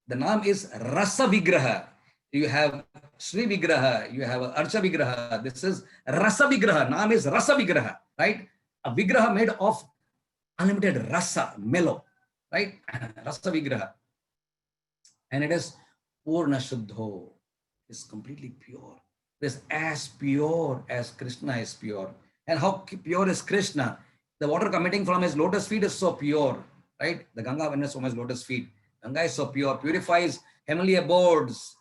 the Nam is Rasa Vigraha. You have Sri Vigraha, you have Archa Vigraha. This is Rasa Vigraha. Nam is Rasa Vigraha, right? A Vigraha made of unlimited rasa, mellow, right? Rasa Vigraha. And it is Purna Shuddho. It's completely pure. It is as pure as Krishna is pure. And how pure is Krishna? The water coming from his lotus feet is so pure, right? The Ganga when from his lotus feet. Ganga is so pure, purifies heavenly abodes,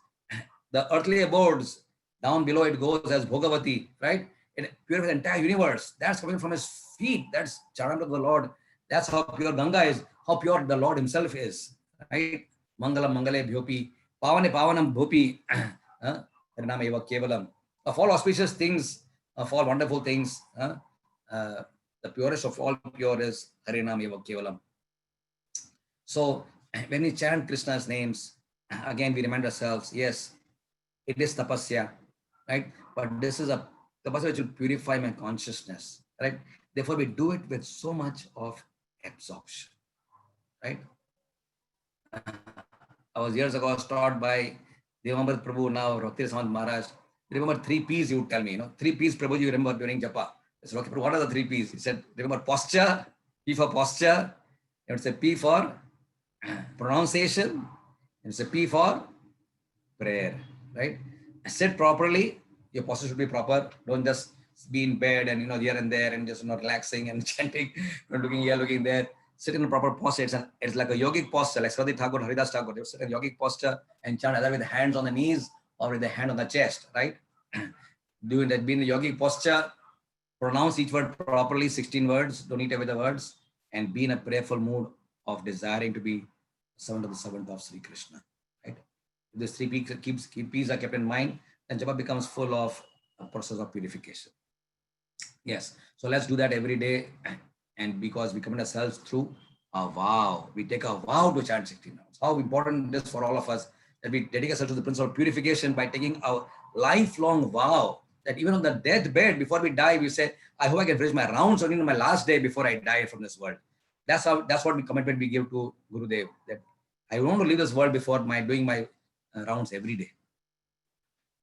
the earthly abodes. Down below it goes as Bhogavati, right? It purifies the entire universe. That's coming from his feet. That's Charan of the Lord. That's how pure Ganga is, how pure the Lord himself is, right? Mangalam Mangale Bhyopi, Pavane Pavanam Bhopi, Harinama Eva Kevalam. Of all auspicious things, of all wonderful things, the purest of all pure is Harinama Eva Kevalam. So when we chant Krishna's names, again we remind ourselves, yes, it is tapasya, right? But this is a tapasya which will purify my consciousness, right? Therefore, we do it with so much of absorption, right? I was years ago taught by Devamrit Prabhu, now Bhakti Samant Maharaj. Remember 3 P's, you would tell me, 3 P's Prabhu you remember during Japa. I said, okay, Prabhu, what are the 3 P's? He said, remember posture, P for posture, you would say P for pronunciation, and say P for prayer, right? Sit properly, your posture should be proper. Don't just be in bed and here and there and just not relaxing and chanting, looking here, looking there. Sit in a proper posture. It's like a yogic posture, like Swadhi Thakur, Haridas Thakur. They sit in a yogic posture and chant either with the hands on the knees or with the hand on the chest, right? Doing that, be in the yogic posture, pronounce each word properly, 16 words, don't eat away the words, and be in a prayerful mood of desiring to be servant of the servant of Sri Krishna, right? If these 3 P's are kept in mind, then Japa becomes full of a process of purification. Yes, so let's do that every day. And because we commit ourselves through a vow, we take a vow to chant 16 rounds. How important it is for all of us that we dedicate ourselves to the principle of purification by taking a lifelong vow that even on the deathbed, before we die, we say, I hope I can finish my rounds only on my last day before I die from this world. That's what commitment we give to Gurudev, that I want to leave this world before doing my rounds every day.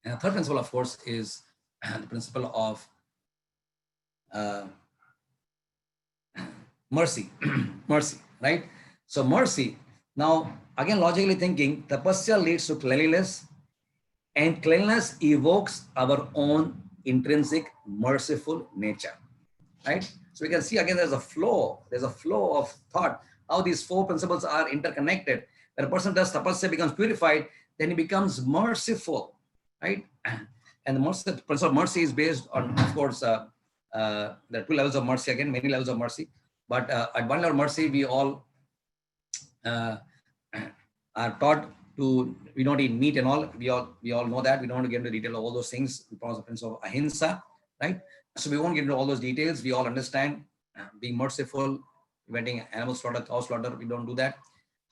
And the third principle, of course, is the principle of mercy. Mercy, right? So mercy. Now, again, logically thinking, tapasya leads to cleanliness, and cleanliness evokes our own intrinsic merciful nature, right? So we can see again, there's a flow of thought, how these 4 principles are interconnected. When a person does tapasya, becomes purified, then he becomes merciful, right? And the principle of mercy is based on, of course, there are 2 levels of mercy, again, many levels of mercy. But at one level of mercy, we all are taught to, we don't eat meat and all. We all know that. We don't want to get into detail of all those things. We promise the principle of ahimsa, right? So we won't get into all those details. We all understand being merciful, preventing animal slaughter, cow slaughter. We don't do that.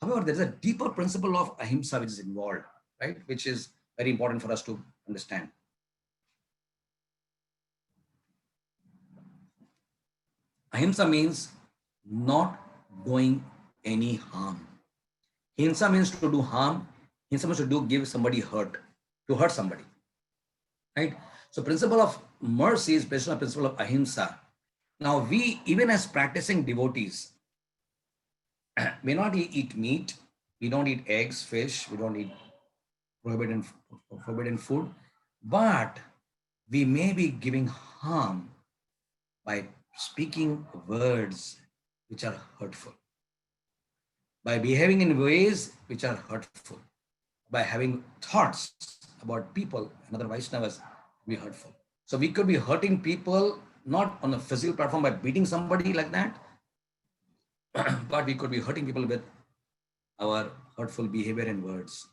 However, there is a deeper principle of ahimsa which is involved, right? Which is very important for us to understand. Ahimsa means not doing any harm. Hinsa means to do harm. Hinsa means to give somebody hurt, to hurt somebody, right? So principle of mercy is based on the principle of ahimsa. Now we, even as practicing devotees, may not eat meat, we don't eat eggs, fish, we don't eat forbidden food, but we may be giving harm by speaking words which are hurtful. by behaving in ways which are hurtful, by having thoughts about people and other Vaishnavas be hurtful. So we could be hurting people not on a physical platform by beating somebody like that, but we could be hurting people with our hurtful behavior and words.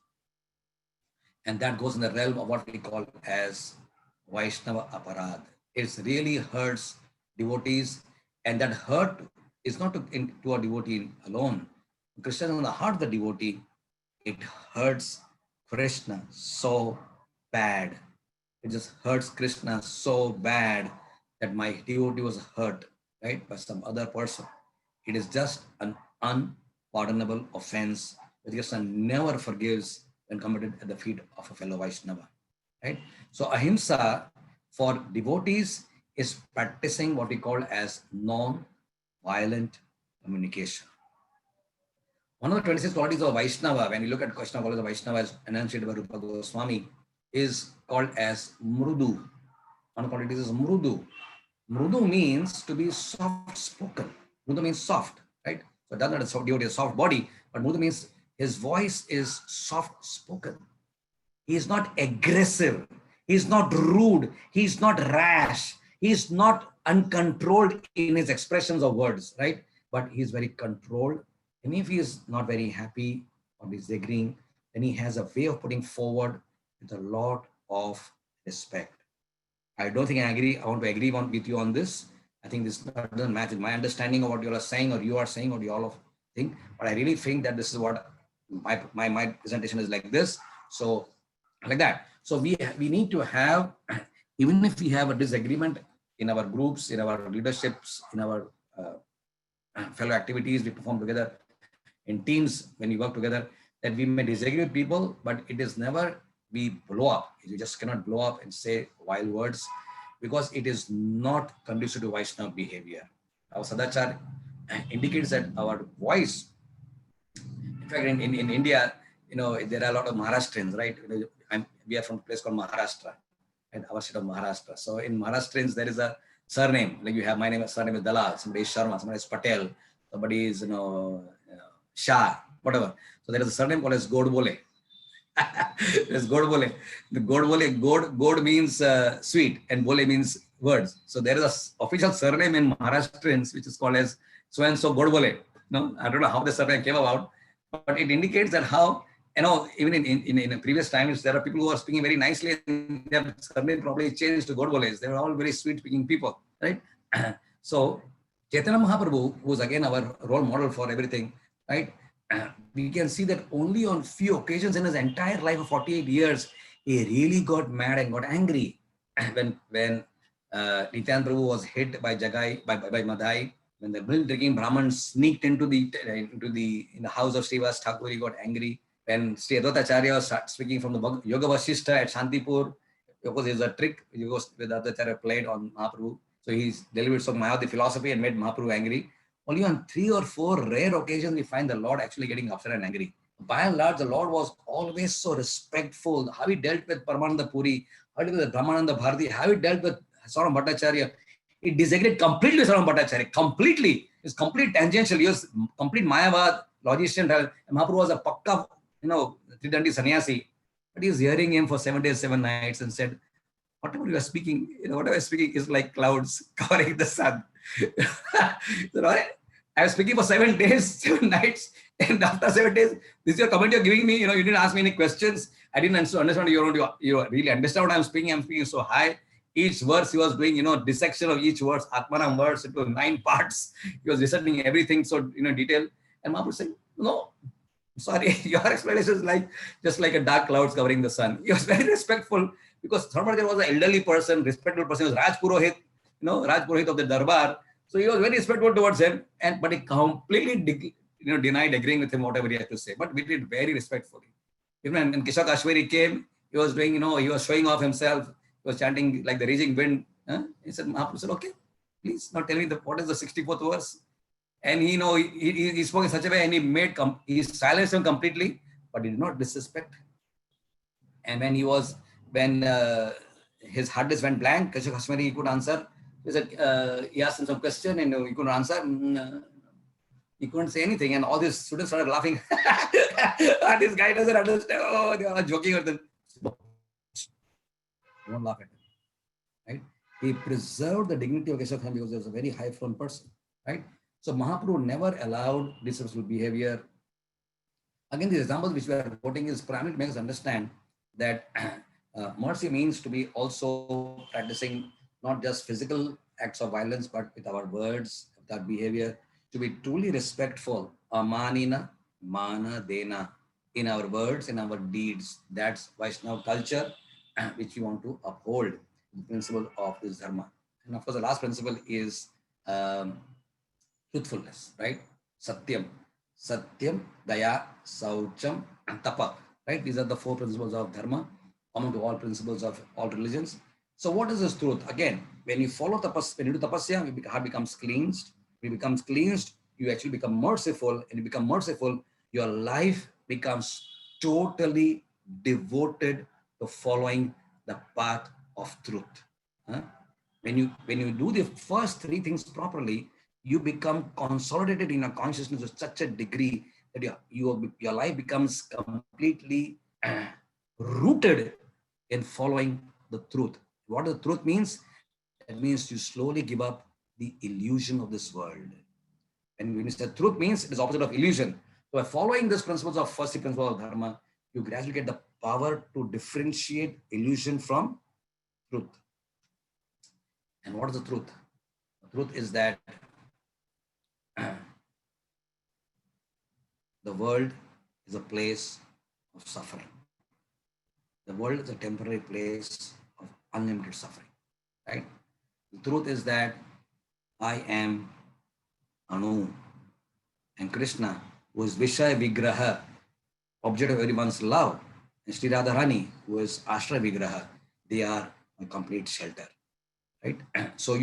And that goes in the realm of what we call as Vaishnava aparad. It really hurts devotees, and that hurt is not to a devotee alone. Krishna is in the heart of the devotee. It hurts Krishna so bad. It just hurts Krishna so bad that my devotee was hurt, right, by some other person. It is just an unpardonable offense that Krishna never forgives when committed at the feet of a fellow Vaishnava, right? So ahimsa for devotees is practicing what we call as non-violent communication. One of the 26 qualities of Vaishnava, when you look at Krishna qualities of Vaishnava as enunciated by Rupa Goswami, is called as mrudu. One of the qualities is mrudu. Mrudu means to be soft spoken. Mrudu means soft, right? So it doesn't have a devotee, a soft body, but mrudu means his voice is soft spoken. He is not aggressive. He is not rude. He is not rash. He is not uncontrolled in his expressions of words, right? But he is very controlled. And if he is not very happy or disagreeing, then he has a way of putting forward with a lot of respect. I don't think I agree. I want to agree with you on this. I think this doesn't match with my understanding of what you are saying or you are saying or you all think. But I really think that this is what my presentation is like this. So like that. So we need to have, even if we have a disagreement in our groups, in our leaderships, in our fellow activities we perform together, in teams when we work together, that we may disagree with people, but it is never we blow up. You just cannot blow up and say wild words because it is not conducive to Vaishnava behavior. Our Sadachar indicates that our voice, in fact, in India, there are a lot of Maharashtrians, right? We are from a place called Maharashtra, and our state of Maharashtra. So in Maharashtrians, there is a surname, like you have my surname is Dalal, somebody is Sharma, somebody is Patel, somebody is, Shah, whatever. So there is a surname called as Godbole. There's Godbole. The Godbole, God means sweet and Bole means words. So there is an official surname in Maharashtrians which is called as so and so Godbole. No, I don't know how the surname came about, but it indicates that how, even in previous times, there are people who are speaking very nicely and their surname probably changed to Godboles. They were all very sweet speaking people, right? So Chaitanya Mahaprabhu, who is again our role model for everything, right? We can see that only on few occasions in his entire life of 48 years, he really got mad and got angry. when Nityananda Prabhu was hit by Jagai, by Madai, when the milk drinking Brahman sneaked into the house of Srivas Thakur, he got angry. When Sri Advaitacharya was speaking from the Yoga Vasishta at Shantipur, because there's a trick Advaitacharya played on Mahaprabhu. So he's delivered some Mayavadi philosophy and made Mahaprabhu angry. Only on 3 or 4 rare occasions we find the Lord actually getting upset and angry. By and large, the Lord was always so respectful. How he dealt with Paramananda Puri, how he dealt with Brahmananda Bharati, how he dealt with Saram Bhattacharya. He disagreed completely with Saram Bhattacharya. Completely. It's complete tangential. He was complete Mayavad, logician. Mahaprabhu was a pakka, Tridandi sannyasi. But he was hearing him for 7 days, 7 nights and said, whatever you are speaking, whatever you're speaking is like clouds covering the sun. So, right? I was speaking for 7 days, 7 nights, and after 7 days, this is your comment you're giving me. You didn't ask me any questions. I didn't understand you really understand what I'm speaking. I'm speaking so high. Each verse he was doing, dissection of each verse, Atmanam verse into 9 parts. He was reciting everything so detail. And Mahaprabhu said, no, sorry, your explanation is just like a dark clouds covering the sun. He was very respectful because Dharma was an elderly person, respectful person. He was Raj Purohit, Raj Purohit of the Darbar. So he was very respectful towards him, but he completely denied agreeing with him, whatever he had to say. But we did very respectfully. Even when Kishore Kashmiri came, he was doing, he was showing off himself. He was chanting like the raging wind. He said, Mahaprabhu said, okay, please now tell me what is the 64th verse. And he spoke in such a way and he silenced him completely, but he did not disrespect. And when his hard disk went blank, Kishore Kashmiri, he could answer. He said, he asked him some question and he couldn't answer. He couldn't say anything, and all these students started laughing. And this guy doesn't understand. Oh, they are joking with him. Don't laugh at him, right? He preserved the dignity of Keshav because he was a very high-flown person, right? So Mahaprabhu never allowed disrespectful behavior. Again, the examples which we are quoting is primarily to make us understand that mercy means to be also practicing not just physical acts of violence, but with our words, with our behavior, to be truly respectful. Amanina, mana, dena, in our words, in our deeds. That's Vaishnava culture, which we want to uphold, the principle of this Dharma. And of course, the last principle is truthfulness, right? Satyam. Satyam, Daya, Saucham, and Tapa. Right? These are the four principles of Dharma, common to all principles of all religions. So what is this truth? Again, when you follow tapas, when you do tapasya, your heart becomes cleansed. When it becomes cleansed, you actually become merciful. And you become merciful, your life becomes totally devoted to following the path of truth. Huh? When you do the first three things properly, you become consolidated in a consciousness to such a degree that your life becomes completely rooted in following the truth. What the truth means? That means you slowly give up the illusion of this world. And when you say truth means, it is opposite of illusion. So by following these principles of first principle of Dharma, you gradually get the power to differentiate illusion from truth. And what is the truth? The truth is that the world is a place of suffering. The world is a temporary place of unlimited suffering, right? The truth is that I am Anu and Krishna, who is Vishaya Vigraha, object of everyone's love, and Sri Radharani, who is Ashra Vigraha, they are a complete shelter, right? So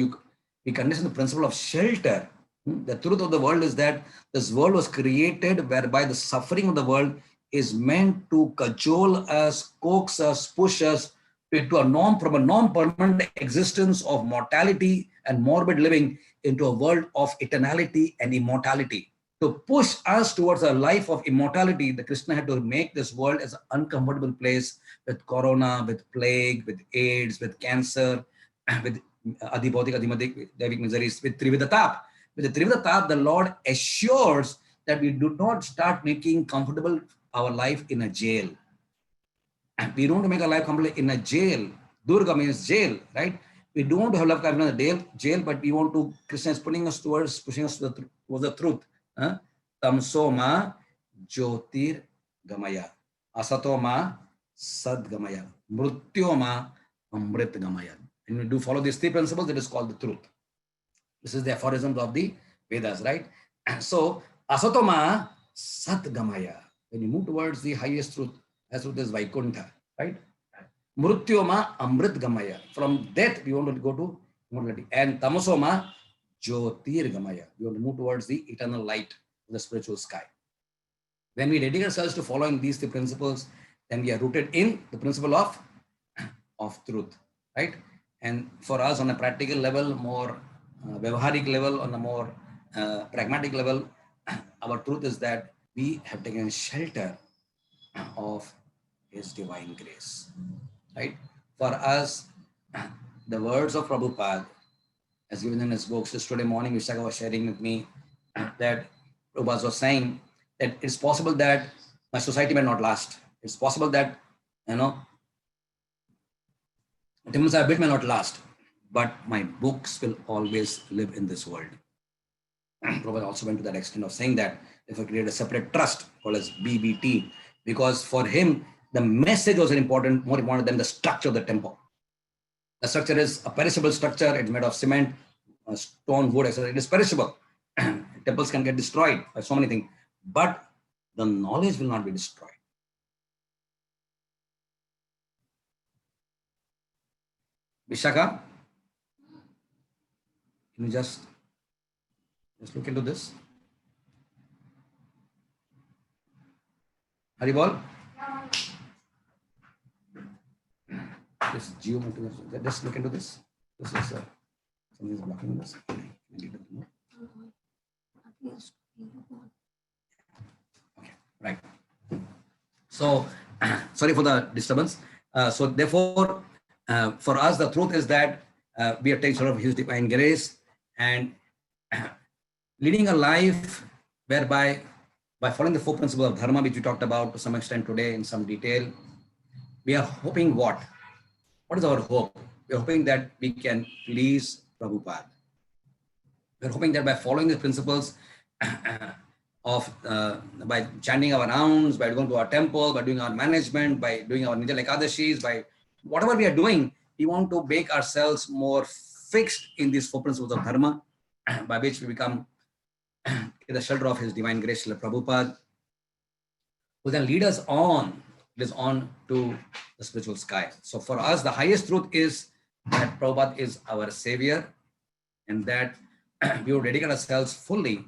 we can understand the principle of shelter. The truth of the world is that this world was created whereby the suffering of the world is meant to cajole us, coax us, push us into a from a non-permanent existence of mortality and morbid living into a world of eternality and immortality. To push us towards a life of immortality, the Krishna had to make this world as an uncomfortable place with corona, with plague, with AIDS, with cancer, with adhibautik, adhimadik, miseries, with Trividatap. With the Trividatap, the Lord assures that we do not start making comfortable our life in a jail. We don't want to make our life comfortable in a jail. Durga means jail, right? We don't want to have life comfortable in a jail, but we want to, Krishna is pushing us towards the truth. Tamsoma Jyotir Gamaya. Asatoma Sad Gamaya. Mrutyoma Amrit Gamaya. And we do follow these three principles, it is called the truth. This is the aphorism of the Vedas, right? So Asatoma Sat Gamaya. When you move towards the highest truth, as truth is Vaikuntha, right? Mrutyoma Amrit Gamaya. From death, we want to go to immortality. And Tamasoma Jyotir Gamaya. We want to move towards the eternal light of the spiritual sky. When we dedicate ourselves to following these three principles, then we are rooted in the principle of truth, right? And for us on a practical level, more vyavaharic level, on a more pragmatic level, our truth is that we have taken shelter of His divine grace, right? For us, the words of Prabhupada, as given in his books, just today morning, Vishaka was sharing with me that Prabhupada was saying that it's possible that my society may not last. It's possible that, temples I built may not last, but my books will always live in this world. Prabhupada also went to that extent of saying that if I create a separate trust called as BBT, because for him, the message was more important than the structure of the temple. The structure is a perishable structure. It's made of cement, stone, wood, etc. It is perishable. Temples can get destroyed by so many things, but the knowledge will not be destroyed. Vishaka, can you just look into this? Haribol? This geometry, just look into this. This is something is blocking this. So, sorry for the disturbance. So therefore, for us, the truth is that we are taking sort of His divine grace and leading a life whereby, by following the four principles of Dharma, which we talked about to some extent today in some detail, we are hoping what? What is our hope? We are hoping that we can please Prabhupada. We are hoping that by following the principles of, by chanting our rounds, by going to our temple, by doing our management, by doing our Nidya Ekadashis, by whatever we are doing, we want to make ourselves more fixed in these four principles of Dharma, by which we become in the shelter of His divine grace, Srila Prabhupada, who then lead us on to the spiritual sky. So for us, the highest truth is that Prabhupada is our savior, and that we will dedicate ourselves fully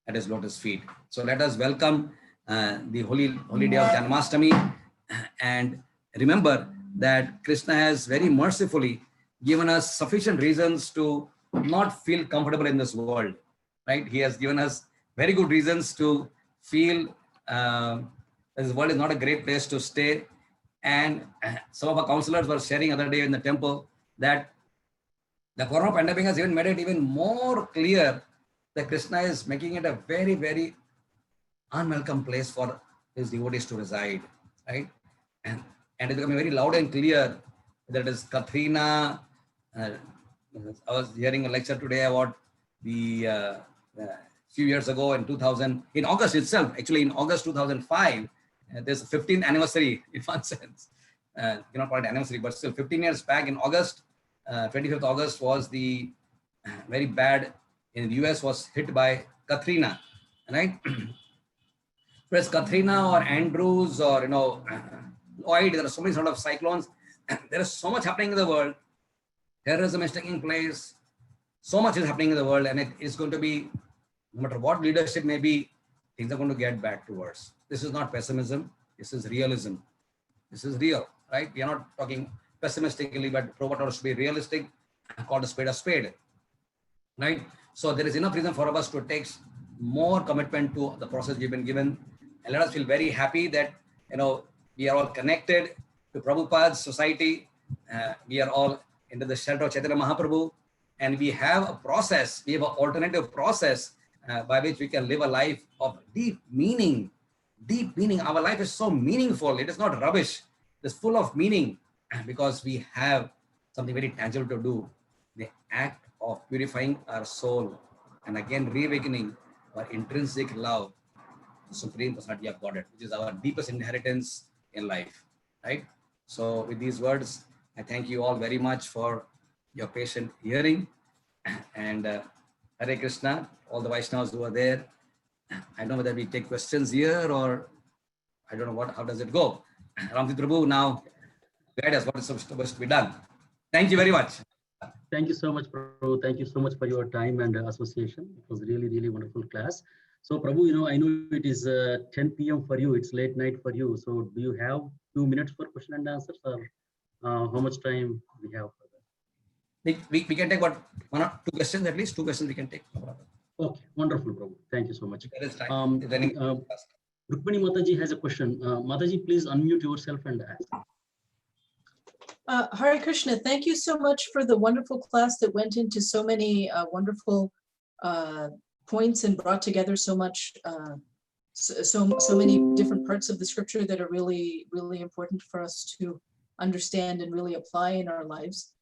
at His lotus feet. So let us welcome the holy day of Janmashtami, and remember that Krishna has very mercifully given us sufficient reasons to not feel comfortable in this world, right? He has given us very good reasons to feel this world is not a great place to stay. And some of our counselors were sharing other day in the temple that the corona pandemic has even made it even more clear that Krishna is making it a very, very unwelcome place for His devotees to reside, right? And it's becoming very loud and clear that it is Katrina. I was hearing a lecture today about the few years ago in August itself, actually in August 2005, there's a 15th anniversary in one sense. You not call it anniversary, but still 15 years back in August, 25th August was the very bad, in the US was hit by Katrina, right? Whereas Katrina or Andrews or, Lloyd, there are so many sort of cyclones. There is so much happening in the world. Terrorism is taking place. So much is happening in the world, and it is going to be, no matter what leadership may be, things are going to get back to worse. This is not pessimism. This is realism. This is real, right? We are not talking pessimistically, but Prabhupada should be realistic, called a spade, right? So there is enough reason for us to take more commitment to the process we've been given, and let us feel very happy that, we are all connected to Prabhupada's society. We are all into the shelter of Chaitanya Mahaprabhu, and we have a process, we have an alternative process by which we can live a life of deep meaning. Deep meaning. Our life is so meaningful. It is not rubbish. It is full of meaning because we have something very tangible to do. The act of purifying our soul and again reawakening our intrinsic love to Supreme Personality of Godhead, which is our deepest inheritance in life, right? So with these words, I thank you all very much for your patient hearing. And Hare Krishna, all the Vaishnavas who are there. I don't know whether we take questions here or I don't know how does it go. Ramti Prabhu, now guide us what is supposed to be done. Thank you very much. Thank you so much, Prabhu. Thank you so much for your time and association. It was really, really wonderful class. So Prabhu, I know it is 10 p.m. for you. It's late night for you. So do you have 2 minutes for question and answers, or how much time we have for that? We can take what, 1 or 2 questions at least. 2 questions we can take. Okay, wonderful, Prabhu. Thank you so much. There is time. Rukmini Mataji has a question. Mataji, please unmute yourself and ask. Hare Krishna, thank you so much for the wonderful class that went into so many wonderful points and brought together so much, so many different parts of the scripture that are really, really important for us to understand and really apply in our lives.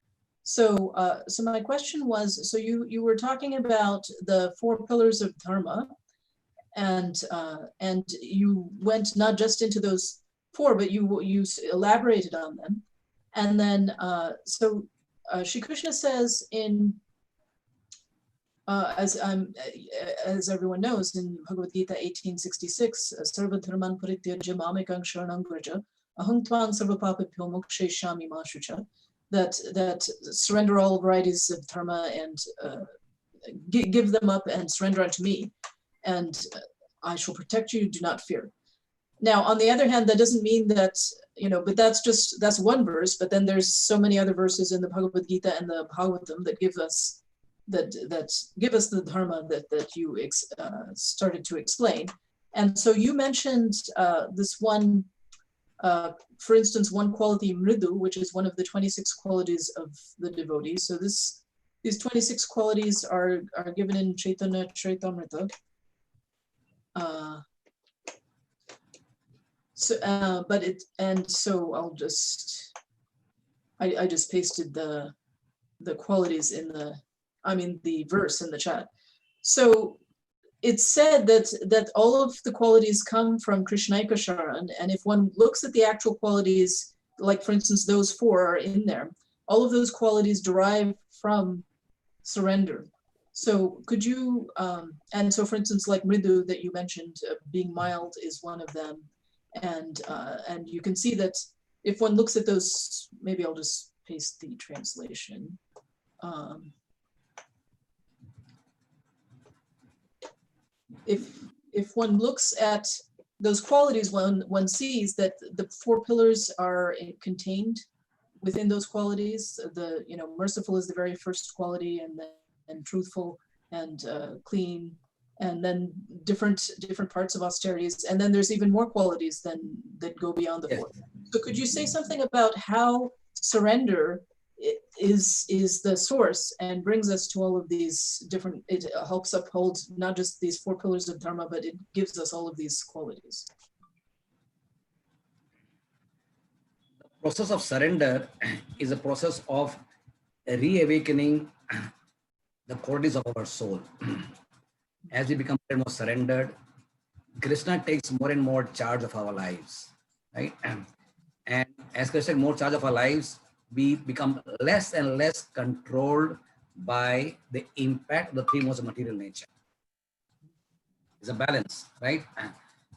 So, so my question was, so you were talking about the 4 pillars of Dharma, and you went not just into those 4, but you elaborated on them. And then, Shri Krishna says in, as everyone knows, in Bhagavad Gita 18:66, Sarva dharman parityajya mamekang sharanam vraja, aham tvang sarva papabhyo mokshayishami ma shucha, that surrender all varieties of dharma and give them up and surrender unto me, and I shall protect you, do not fear. Now, on the other hand, that doesn't mean that, but that's one verse, but then there's so many other verses in the Bhagavad Gita and the Bhagavatam that give us the dharma that you started to explain. And so you mentioned this one For instance, one quality, mridu, which is one of the 26 qualities of the devotee. So these 26 qualities are given in Chaitanya Charitamrita. So I'll just, I just pasted the qualities in the verse in the chat. So it's said that all of the qualities come from Krishnaika Sharan, and if one looks at the actual qualities, like for instance, those 4 are in there, all of those qualities derive from surrender. So could you, and so for instance, like Mridu that you mentioned, being mild is one of them. And you can see that if one looks at those, maybe I'll just paste the translation. If one looks at those qualities, one sees that the 4 pillars are contained within those qualities. The merciful is the very first quality, and truthful and clean, and then different parts of austerities, and then there's even more qualities that go beyond the 4. So could you say something about how surrender is the source and brings us to all of these different, it helps uphold not just these 4 pillars of Dharma, but it gives us all of these qualities? The process of surrender is a process of reawakening the qualities of our soul. As we become more and more surrendered, Krishna takes more and more charge of our lives, right? And as Krishna takes more charge of our lives, we become less and less controlled by the impact of the 3 modes of material nature. It's a balance, right?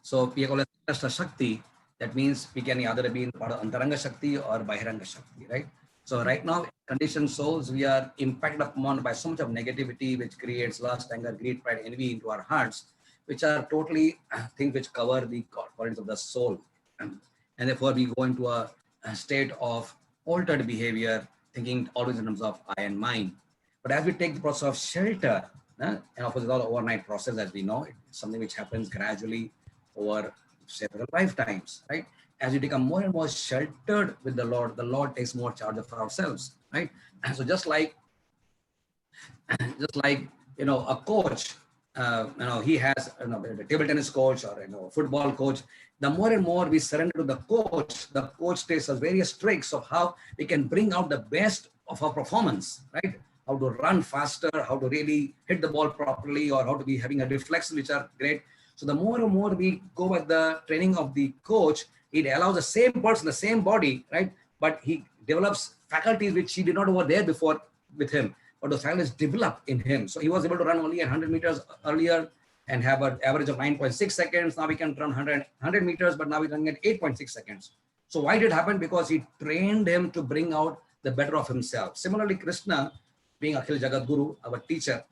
So we call it Ashta Shakti. That means we can either be in part of Antaranga Shakti or Bahiranga Shakti, right? So right now, conditioned souls, we are impacted upon by so much of negativity, which creates lust, anger, greed, pride, envy into our hearts, which are totally things which cover the qualities of the soul. And therefore, we go into a state of altered behavior, thinking always in terms of I and mine. But as we take the process of shelter, and of course, it's not an overnight process, as we know, it's something which happens gradually over several lifetimes, right? As we become more and more sheltered with the Lord takes more charge of ourselves, right? And so just like a coach, he has a table tennis coach or a football coach. The more and more we surrender to the coach takes us various tricks of how we can bring out the best of our performance, right? How to run faster, how to really hit the ball properly, or how to be having a reflexes which are great. So the more and more we go with the training of the coach, it allows the same person, the same body, right? But he develops faculties which he did not over there before with him, but those faculties develop in him. So he was able to run only 100 meters earlier and have an average of 9.6 seconds. Now we can run 100 meters, but now we're running at 8.6 seconds. So why did it happen? Because he trained him to bring out the better of himself. Similarly, Krishna, being Akhil Jagat Guru, our teacher,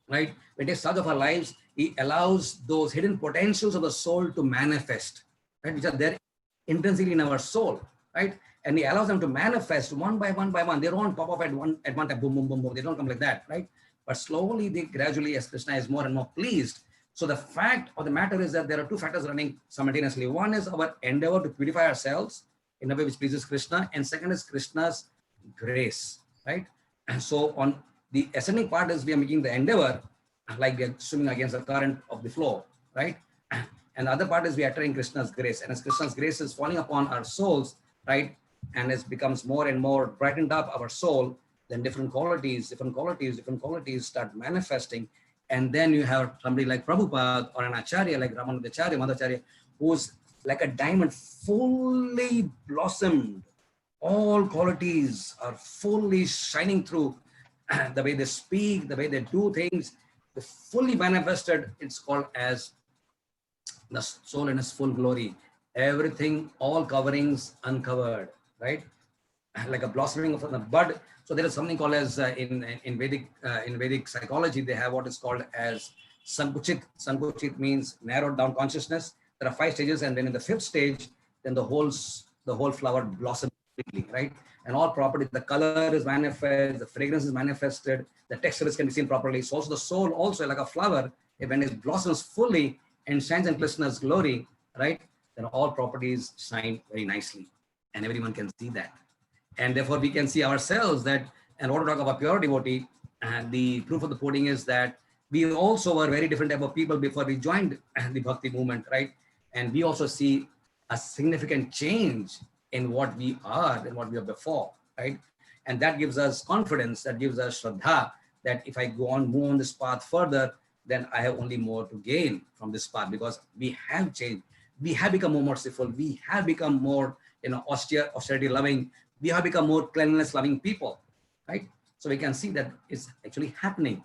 right? When he takes charge of our lives, he allows those hidden potentials of the soul to manifest, right? Which are there intensely in our soul, right? And he allows them to manifest one by one by one. They don't pop up at one time, boom, boom, boom, boom. They don't come like that, right? But slowly, they gradually, as Krishna is more and more pleased. So the fact of the matter is that there are 2 factors running simultaneously. One is our endeavor to purify ourselves in a way which pleases Krishna, and second is Krishna's grace, right? And so on the ascending part is we are making the endeavor, like we are swimming against the current of the flow, right? And the other part is we are attaining Krishna's grace. And as Krishna's grace is falling upon our souls, right? And it becomes more and more brightened up our soul, then different qualities start manifesting. And then you have somebody like Prabhupada or an Acharya like Ramanujacharya, Madhacharya, who's like a diamond fully blossomed. All qualities are fully shining through. The way they speak, the way they do things, the fully manifested. It's called as the soul in its full glory. Everything, all coverings uncovered, right? Like a blossoming of a bud. So there is something called as in Vedic psychology, they have what is called as Sankuchit. Sankuchit means narrowed down consciousness. There are 5 stages, and then in the 5th stage, then the whole flower blossoms completely, right? And all properties, the color is manifest, the fragrance is manifested, the textures can be seen properly. So also the soul, also like a flower, when it blossoms fully and shines in Krishna's glory, right? then all properties shine very nicely, and everyone can see that. And therefore, we can see ourselves that, and want to talk about pure devotee, and the proof of the pudding is that we also were very different type of people before we joined the bhakti movement, right? And we also see a significant change in what we are and what we were before, right? And that gives us confidence, that gives us shraddha, that if I move on this path further, then I have only more to gain from this path, because we have changed. We have become more merciful. We have become more, austerity loving. We have become more cleanliness loving people, right? So we can see that it's actually happening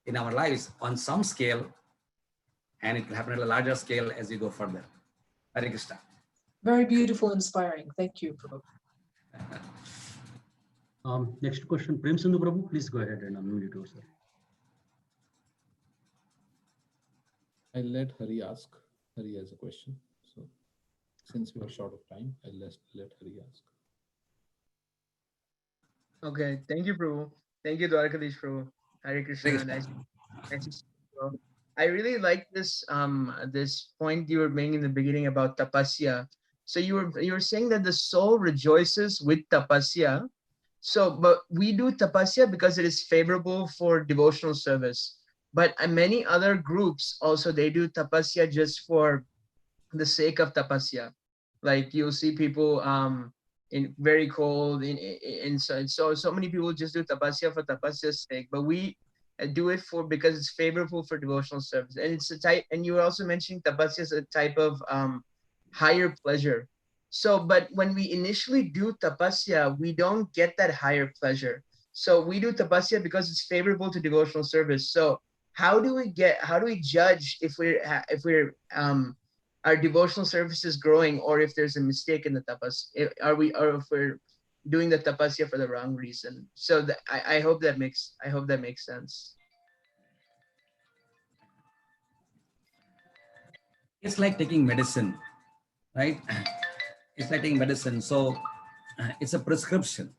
in our lives on some scale, and it will happen at a larger scale as we go further. Hare Krishna. Very beautiful, inspiring. Thank you, Prabhu. Next question, Prem Sindhu Prabhu, please go ahead and unmute yourself. I'll let Hari ask. Hari has a question. So since we are short of time, I'll let Hari ask. Okay, thank you, Prabhu. Thank you, Dwarkadhish, Prabhu. Hare Krishna. Hare Nice to see you, Prabhu. I really like this this point you were making in the beginning about tapasya. So you were saying that the soul rejoices with tapasya. So, but we do tapasya because it is favorable for devotional service. But many other groups also, they do tapasya just for the sake of tapasya. Like you'll see people in very cold in so many people just do tapasya for tapasya's sake, but we do it for because it's favorable for devotional service. And it's a type, and you were also mentioning tapasya is a type of higher pleasure. So, but when we initially do tapasya, we don't get that higher pleasure. So we do tapasya because it's favorable to devotional service. So how do we judge if we're our devotional service is growing, or if there's a mistake in the tapas, or if we're doing the tapasya for the wrong reason? So I hope that makes sense. It's like taking medicine, right? It's like taking medicine. So it's a prescription.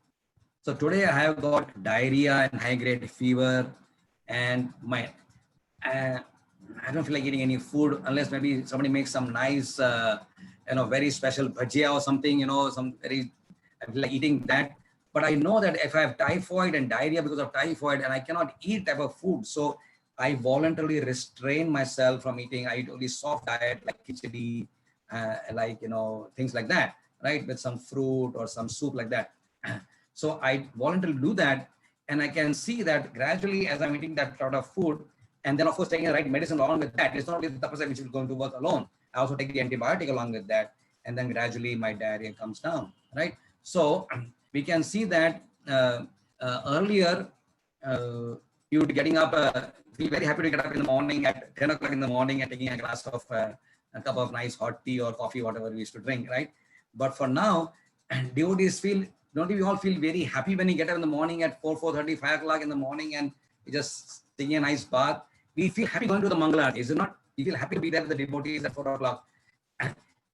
So today I have got diarrhea and high grade fever, and I don't feel like eating any food unless maybe somebody makes some nice, very special bhajia or something, I feel like eating that. But I know that if I have typhoid and diarrhea because of typhoid, and I cannot eat type of food, so I voluntarily restrain myself from eating. I eat only soft diet like khichdi, things like that, right? With some fruit or some soup like that. So I voluntarily do that, and I can see that gradually as I'm eating that sort of food, and then of course taking the right medicine along with that. It's not only the tapasya which is going to work alone. I also take the antibiotic along with that, and then gradually my diarrhea comes down, right? So we can see that earlier you would getting up, feel very happy to get up in the morning at 10 o'clock in the morning and taking a glass of a cup of nice hot tea or coffee, whatever we used to drink, right? But for now, devotees don't we all feel very happy when you get up in the morning at 4:30, 5 o'clock in the morning, and you just taking a nice bath? We feel happy going to the Mangalarti, is it not? We feel happy to be there with the devotees at 4 o'clock.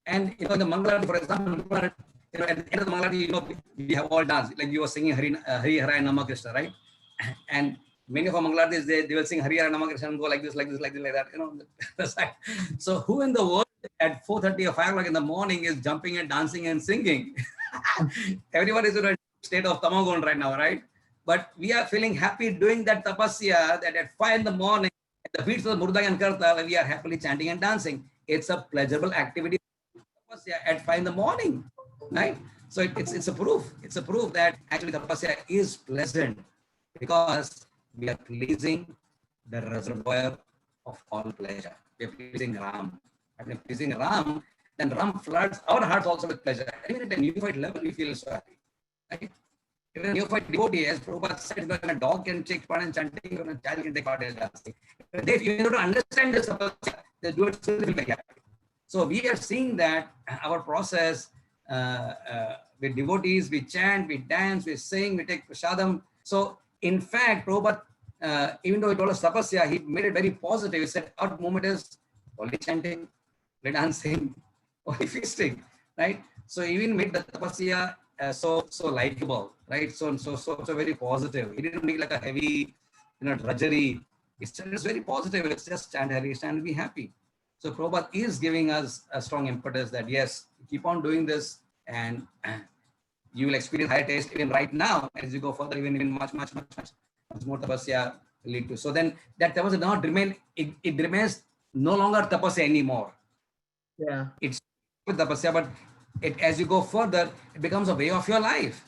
And in the Mangalarti, for example, at the end of the Mangalarti, we have all danced, like you were singing Hari Hara Nama Krishna, right? And many of our Mangalatis, they will sing Hari Hara Nama Krishna and go like this, like that, So who in the world at 4:30 or 5 o'clock in the morning is jumping and dancing and singing? Everyone is in a state of tamagun right now, right? But we are feeling happy doing that tapasya, that at 5 in the morning, at the beats of the Murdag and Kartal, we are happily chanting and dancing. It's a pleasurable activity tapasya at 5 in the morning, right? So it's a proof. It's a proof that actually tapasya is pleasant because we are pleasing the reservoir of all pleasure. We are pleasing Ram. And we are pleasing Ram, then Ram floods our hearts also with pleasure. Even at a neophyte level, we feel so happy, right? Even a neophyte devotee, as Prabhupada said, when a dog can take part in chanting, when a child can take part in dancing. If you don't understand this, they do it still feel very happy. So we are seeing that our process with devotees, we chant, we dance, we sing, we take prasadam. So in fact, Prabhupada, even though he told us tapasya, he made it very positive. He said, our movement is only chanting, only dancing, only feasting, right? So he even made the tapasya so likable, right? So very positive. He didn't make like a heavy, drudgery. It's very positive. It's just chant Hari, stand and be happy. So Prabhupada is giving us a strong impetus that yes, keep on doing this and you will experience higher taste even right now. As you go further, even much more tapasya will lead to. So then that tapasya does not remain, it remains no longer tapasya anymore. Yeah. It's with tapasya, but as you go further, it becomes a way of your life.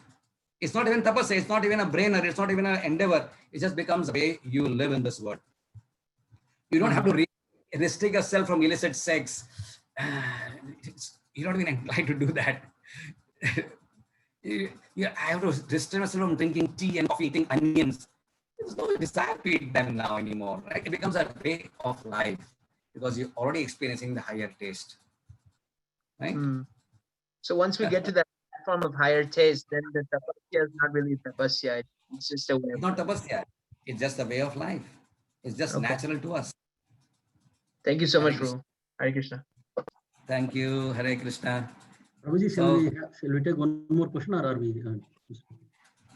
It's not even tapasya, it's not even a brainer, it's not even an endeavor. It just becomes a way you live in this world. You don't have to restrict yourself from illicit sex. You're not even inclined to do that. I have to restrain myself from drinking tea and coffee, eating onions. There's no desire to eat them now anymore. Right? It becomes a way of life because you're already experiencing the higher taste. Right? So once we get to that form of higher taste, then the tapasya is not really tapasya. It's just a way It's of not life. tapasya. It's just a way of life. It's just Okay. natural to us. Thank you so Hare much, Krishna. Prabhu. Hare Krishna. Thank you, Hare Krishna. Prabhuji, So shall we take one more question, or are we?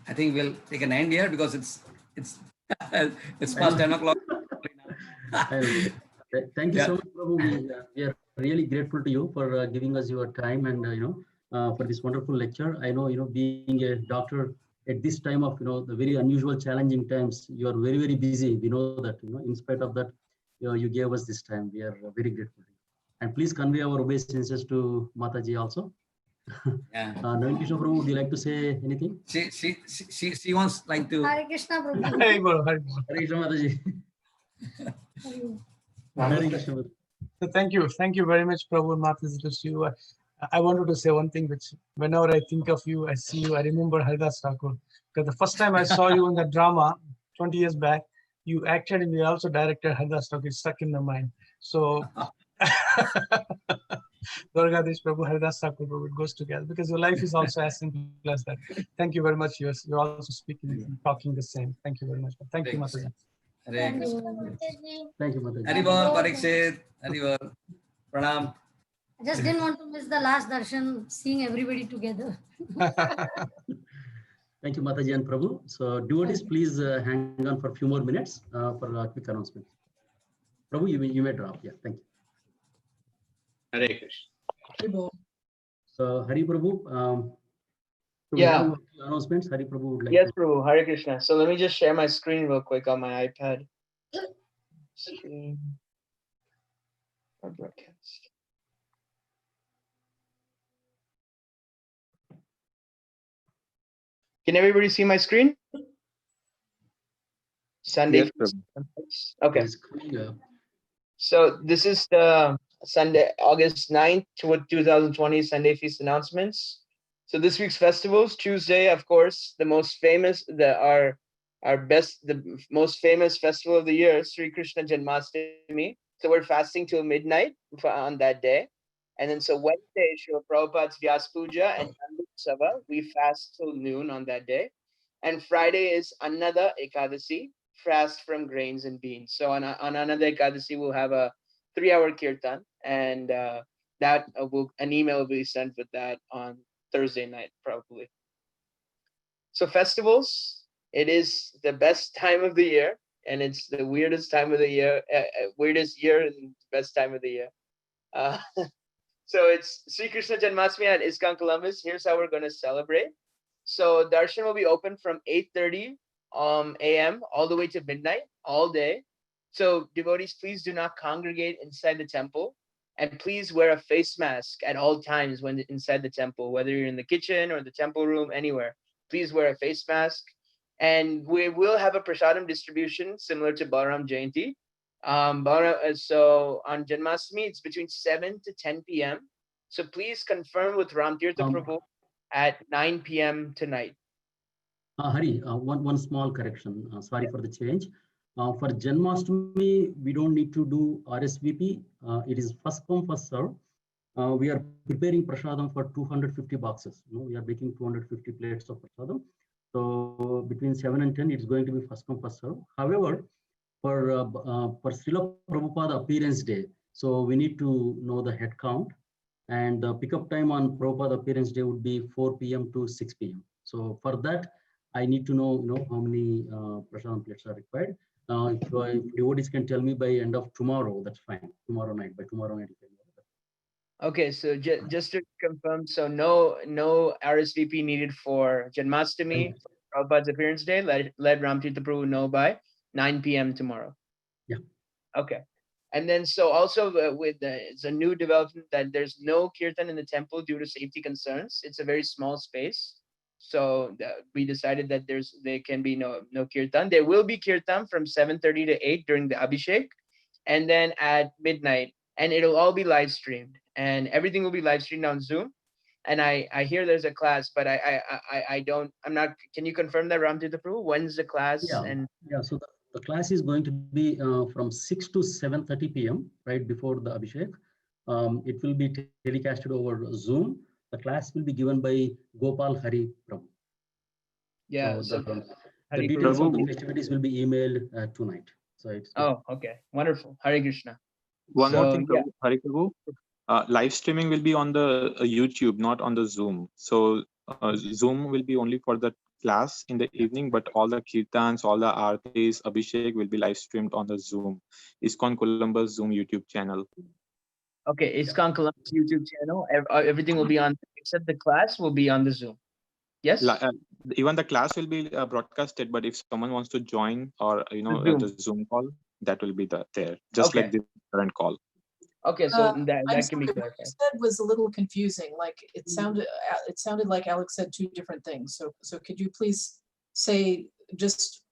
I think we'll take an end here because it's it's past 10 o'clock. Thank you so much, Prabhu. We are really grateful to you for giving us your time and for this wonderful lecture. I know being a doctor at this time of the very unusual, challenging times, you are very busy. We know that in spite of that, you gave us this time. We are very grateful to you. And please convey our obeisances to Mataji also. Yeah. Navin Krishna Prabhu, would you like to say anything? She wants like to. Hare Krishna, Prabhu. Hare Guru, Hare Guru. Hare Krishna Mataji. Hare Krishna Mataji. So thank you very much, Prabhu and Mataji, to see you. I wanted to say one thing, which whenever I think of you, I see you, I remember Haridas Thakur. Because the first time I saw you in the drama 20 years back, you acted and you also directed Haridas Thakur. It's stuck in the mind. So Dwarkadhish Prabhu, Haridas Thakur Prabhu, it goes together because your life is also as simple as that. Thank you very much. You're also speaking, talking the same. Thank you very much. Thank you, Mataji. Hare Krishna. Thank you, Mataji. Haribol, Parikshit, Haribol. Pranam. I just didn't want to miss the last darshan, seeing everybody together. Thank you, Mataji and Prabhu. So devotees, please hang on for a few more minutes for a quick announcement. Prabhu, you may drop. Yeah, thank you. Hare Krishna. So Hari Prabhu, so we Yeah. have announcements. Hari Prabhu would like Yes, to. Prabhu. Hare Krishna. So let me just share my screen real quick on my iPad. Screen. Or broadcast. Can everybody see my screen? Sunday. Yes, Prabhu. Okay. So this is the Sunday, August 9th, 2020 Sunday Feast announcements. So this week's festivals, Tuesday, of course, the most famous, the most famous festival of the year, Sri Krishna Janmashtami. So we're fasting till midnight on that day. And then so Wednesday, Srila Prabhupada's Vyas Puja and Nandu Sava, we fast till noon on that day. And Friday is Annada Ekadasi, fast from grains and beans. So on Annada Ekadasi, we'll have a 3-hour kirtan, and an email will be sent with that on Thursday night, probably. So festivals, it is the best time of the year, and it's the weirdest time of the year, weirdest year and best time of the year. So it's Sri Krishna Janmashtami at ISKCON Columbus. Here's how we're going to celebrate. So darshan will be open from 8:30 a.m. all the way to midnight, all day. So devotees, please do not congregate inside the temple, and please wear a face mask at all times when inside the temple, whether you're in the kitchen or the temple room, anywhere. Please wear a face mask. And we will have a prasadam distribution similar to Balaram Jayanti. So on Janmashtami, it's between 7 to 10 p.m. So please confirm with Ramtirtha Prabhu at 9 p.m. tonight. Hari, one small correction. Sorry for the change. For Janmashtami, we don't need to do RSVP. It is first come, first serve. We are preparing prasadam for 250 boxes. We are making 250 plates of prasadam. So between 7 and 10, it's going to be first come, first serve. However, for Srila Prabhupada appearance day, so we need to know the head count, and the pickup time on Prabhupada appearance day would be 4 p.m. to 6 p.m. So for that, I need to know, how many prasadam plates are required. If devotees can tell me by end of tomorrow, that's fine. Tomorrow night, by tomorrow night. Okay, so just to confirm, so no RSVP needed for Janmashtami, for Prabhupada's appearance day. Let Ramtirtha Prabhu know by 9 p.m. tomorrow. Yeah. Okay. And then so also it's a new development that there's no kirtan in the temple due to safety concerns. It's a very small space. So we decided that there can be no kirtan. There will be kirtan from 7:30 to 8 during the Abhishek, and then at midnight, and it'll all be live streamed, and everything will be live streamed on Zoom. And I hear there's a class, but I'm not. Can you confirm that, Ramtirtha Prabhu? When's the class? Yeah, And yeah. So the class is going to be from 6 to 7:30 p.m. right before the Abhishek. It will be telecasted over Zoom. The class will be given by Gopal Hari Prabhu. yeah, So the Hari details Prabhu. of the festivities will be emailed tonight. So it's Oh, okay, wonderful. Hare Krishna. One more So thing, yeah, Prabhu, Hari Prabhu. Live streaming will be on the YouTube, not on the Zoom. So Zoom will be only for the class in the evening, but all the kirtans, all the aartis, Abhishek will be live streamed on the Zoom. ISKCON Columbus Zoom YouTube channel. okay, ISKCON Columbus YouTube channel. Everything will be on, except the class will be on the Zoom. Yes. Even the class will be broadcasted, but if someone wants to join or Zoom. the Zoom call, that will be there, just like this current call. Okay, so that I'm can be sorry, what clarified. you said was a little confusing. Like it sounded like Alex said two different things. So could you please say just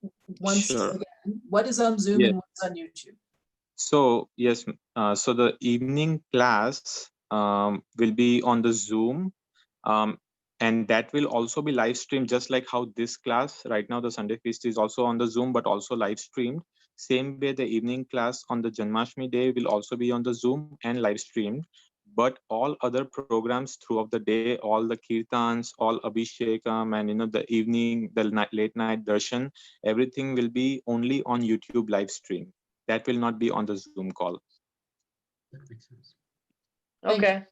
once Sure. again, what is on Zoom Yes. and what's on YouTube? So yes, so the evening class will be on the Zoom, and that will also be live streamed, just like how this class right now, the Sunday feast is also on the Zoom, but also live streamed. Same way, the evening class on the Janmashtami day will also be on the Zoom and live streamed. But all other programs throughout the day, all the kirtans, all Abhishekam, and the evening, the late night darshan, everything will be only on YouTube live stream. That will not be on the Zoom call. That makes sense. Okay.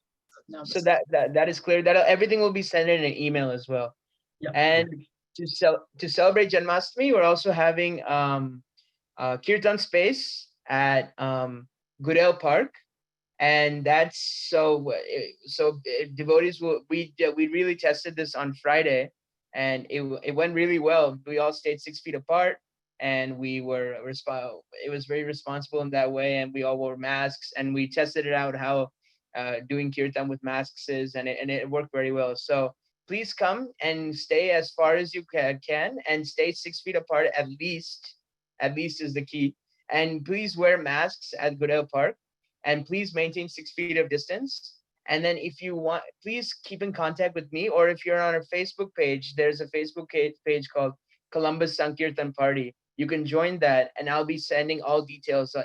So that is clear. That everything will be sent in an email as well. Yeah. And to celebrate Janmashtami, we're also having kirtan space at Goodale Park, and that's so devotees will we really tested this on Friday, and it went really well. We all stayed 6 feet apart, and we were it was very responsible in that way, and we all wore masks, and we tested it out how doing kirtan with masks is, and it worked very well. So please come and stay as far as you can, and stay 6 feet apart at least. At least is the key. And please wear masks at Goodale Park, and please maintain 6 feet of distance. And then if you want, please keep in contact with me, or if you're on our Facebook page, there's a Facebook page called Columbus Sankirtan Party. You can join that, and I'll be sending all details.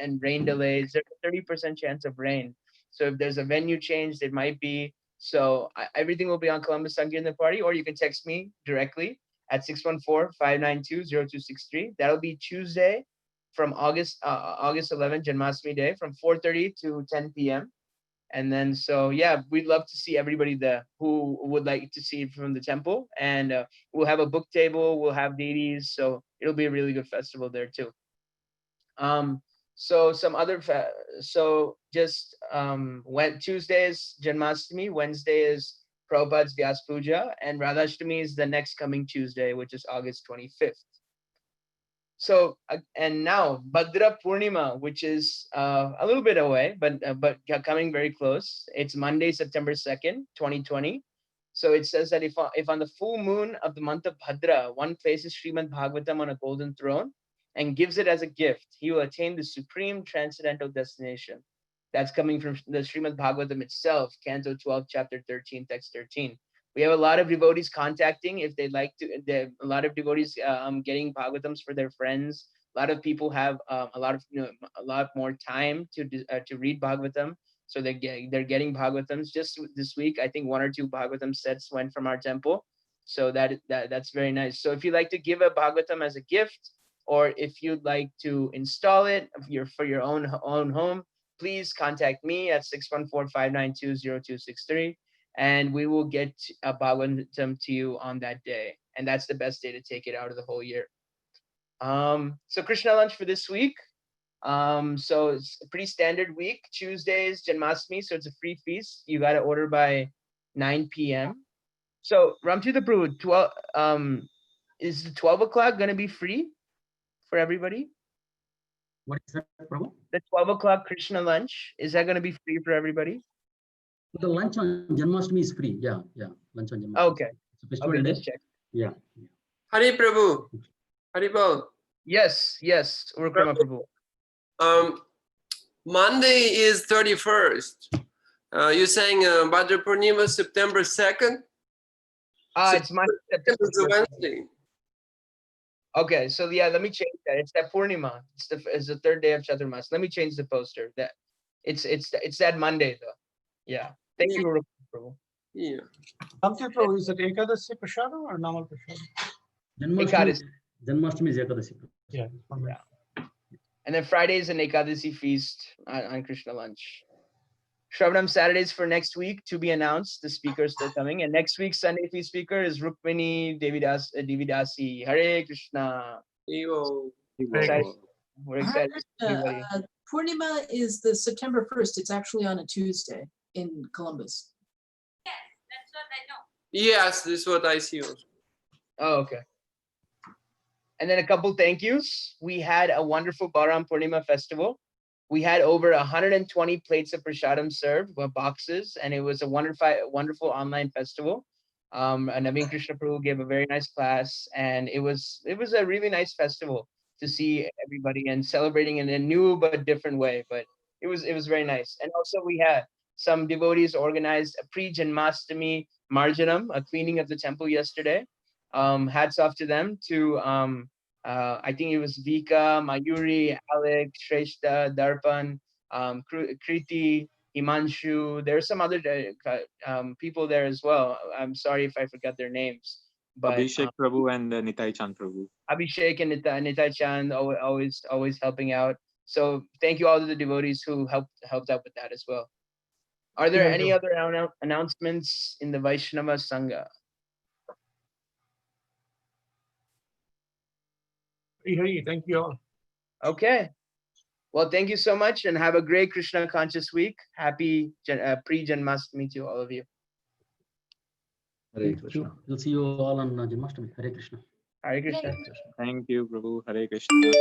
And rain delays, there's a 30% chance of rain. So if there's a venue change, it might be. So everything will be on Columbus Sankirtan Party, or you can text me directly at 614-592-0263. That'll be Tuesday from August 11th, Janmashtami Day, from 4:30 to 10 p.m. And then so yeah, we'd love to see everybody there who would like to see it from the temple. And we'll have a book table, we'll have deities, so it'll be a really good festival there too. So some other so just when Tuesdays Janmashtami, Wednesday is Prabhupada's Vyas Puja, and Radhashtami is the next coming Tuesday, which is August 25th. So and now Bhadra Purnima, which is a little bit away, but coming very close. It's Monday, September 2nd, 2020. So it says that if on the full moon of the month of Bhadra, one places Srimad Bhagavatam on a golden throne and gives it as a gift, he will attain the supreme transcendental destination. That's coming from the Srimad Bhagavatam itself, Canto 12, Chapter 13, Text 13. We have a lot of devotees contacting if they'd like to. A lot of devotees getting Bhagavatams for their friends. A lot of people have a lot more time to read Bhagavatam, so they're getting Bhagavatams. Just this week, I think 1 or 2 Bhagavatam sets went from our temple, so that's very nice. So if you'd like to give a Bhagavatam as a gift, or if you'd like to install it for your own home, please contact me at 614-592-0263. And we will get a Bhagavatam to you on that day. And that's the best day to take it out of the whole year. So Krishna lunch for this week. So it's a pretty standard week. Tuesdays, Janmashtami, so it's a free feast. You got to order by 9 p.m. So Ramtita Prabhu, 12. Is the 12 o'clock going to be free for everybody? What is that, Prabhu? The 12 o'clock Krishna lunch, is that going to be free for everybody? The lunch on Janmashtami is free. Yeah, yeah. Lunch on Janmashtami. Okay. It's a festival Okay, day. just check. Yeah. Hari Prabhu. Hari Bol. Yes, Urukrama Prabhu. Monday is 31st. You're saying Bhadra Purnima September 2nd? It's my September is a Wednesday. Okay, so yeah, let me change that. It's that Purnima. It's the third day of Chaturmas. Let me change the poster. That it's that Monday though. Yeah. Thank you, Urukrama Prabhu. Yeah. Ramtita Prabhu, is it Ekadasi Prashadam or Namal Prashadam? Janmashtami is Ekadasi. Yeah. And then Friday is an Ekadasi feast on Krishna lunch. Shravanam Saturdays for next week to be announced. The speaker is still coming. And next week's Sunday feast speaker is Rukmini Devidasi. Hare Krishna. We're excited. Everybody. Purnima is the September 1st. It's actually on a Tuesday in Columbus. Yes, this is what I see also. Oh, okay. And then a couple thank yous. We had a wonderful Balaram Purnima festival. We had over 120 plates of prasadam served, boxes, and it was a wonderful online festival. Naveen Krishna Prabhu gave a very nice class, and it was a really nice festival to see everybody and celebrating in a new but different way. But it was very nice. And also we had some devotees organized a pre-Janmashtami Marjanam, a cleaning of the temple yesterday. Hats off to them. I think it was Vika, Mayuri, Alex, Shrestha, Darpan, Kriti, Himanshu. There are some other people there as well. I'm sorry if I forgot their names. But Abhishek Prabhu and Nitai Chand Prabhu. Abhishek and Nitai Chand always helping out. So thank you all to the devotees who helped out with that as well. Are there any other announcements in the Vaishnava Sangha? Thank you all. Okay. Well, thank you so much and have a great Krishna conscious week. Happy pre-Janmashtami to all of you. Hare Krishna. We'll see you all on Janmashtami. Hare Krishna. Hare Krishna. Thank you, Prabhu. Hare Krishna.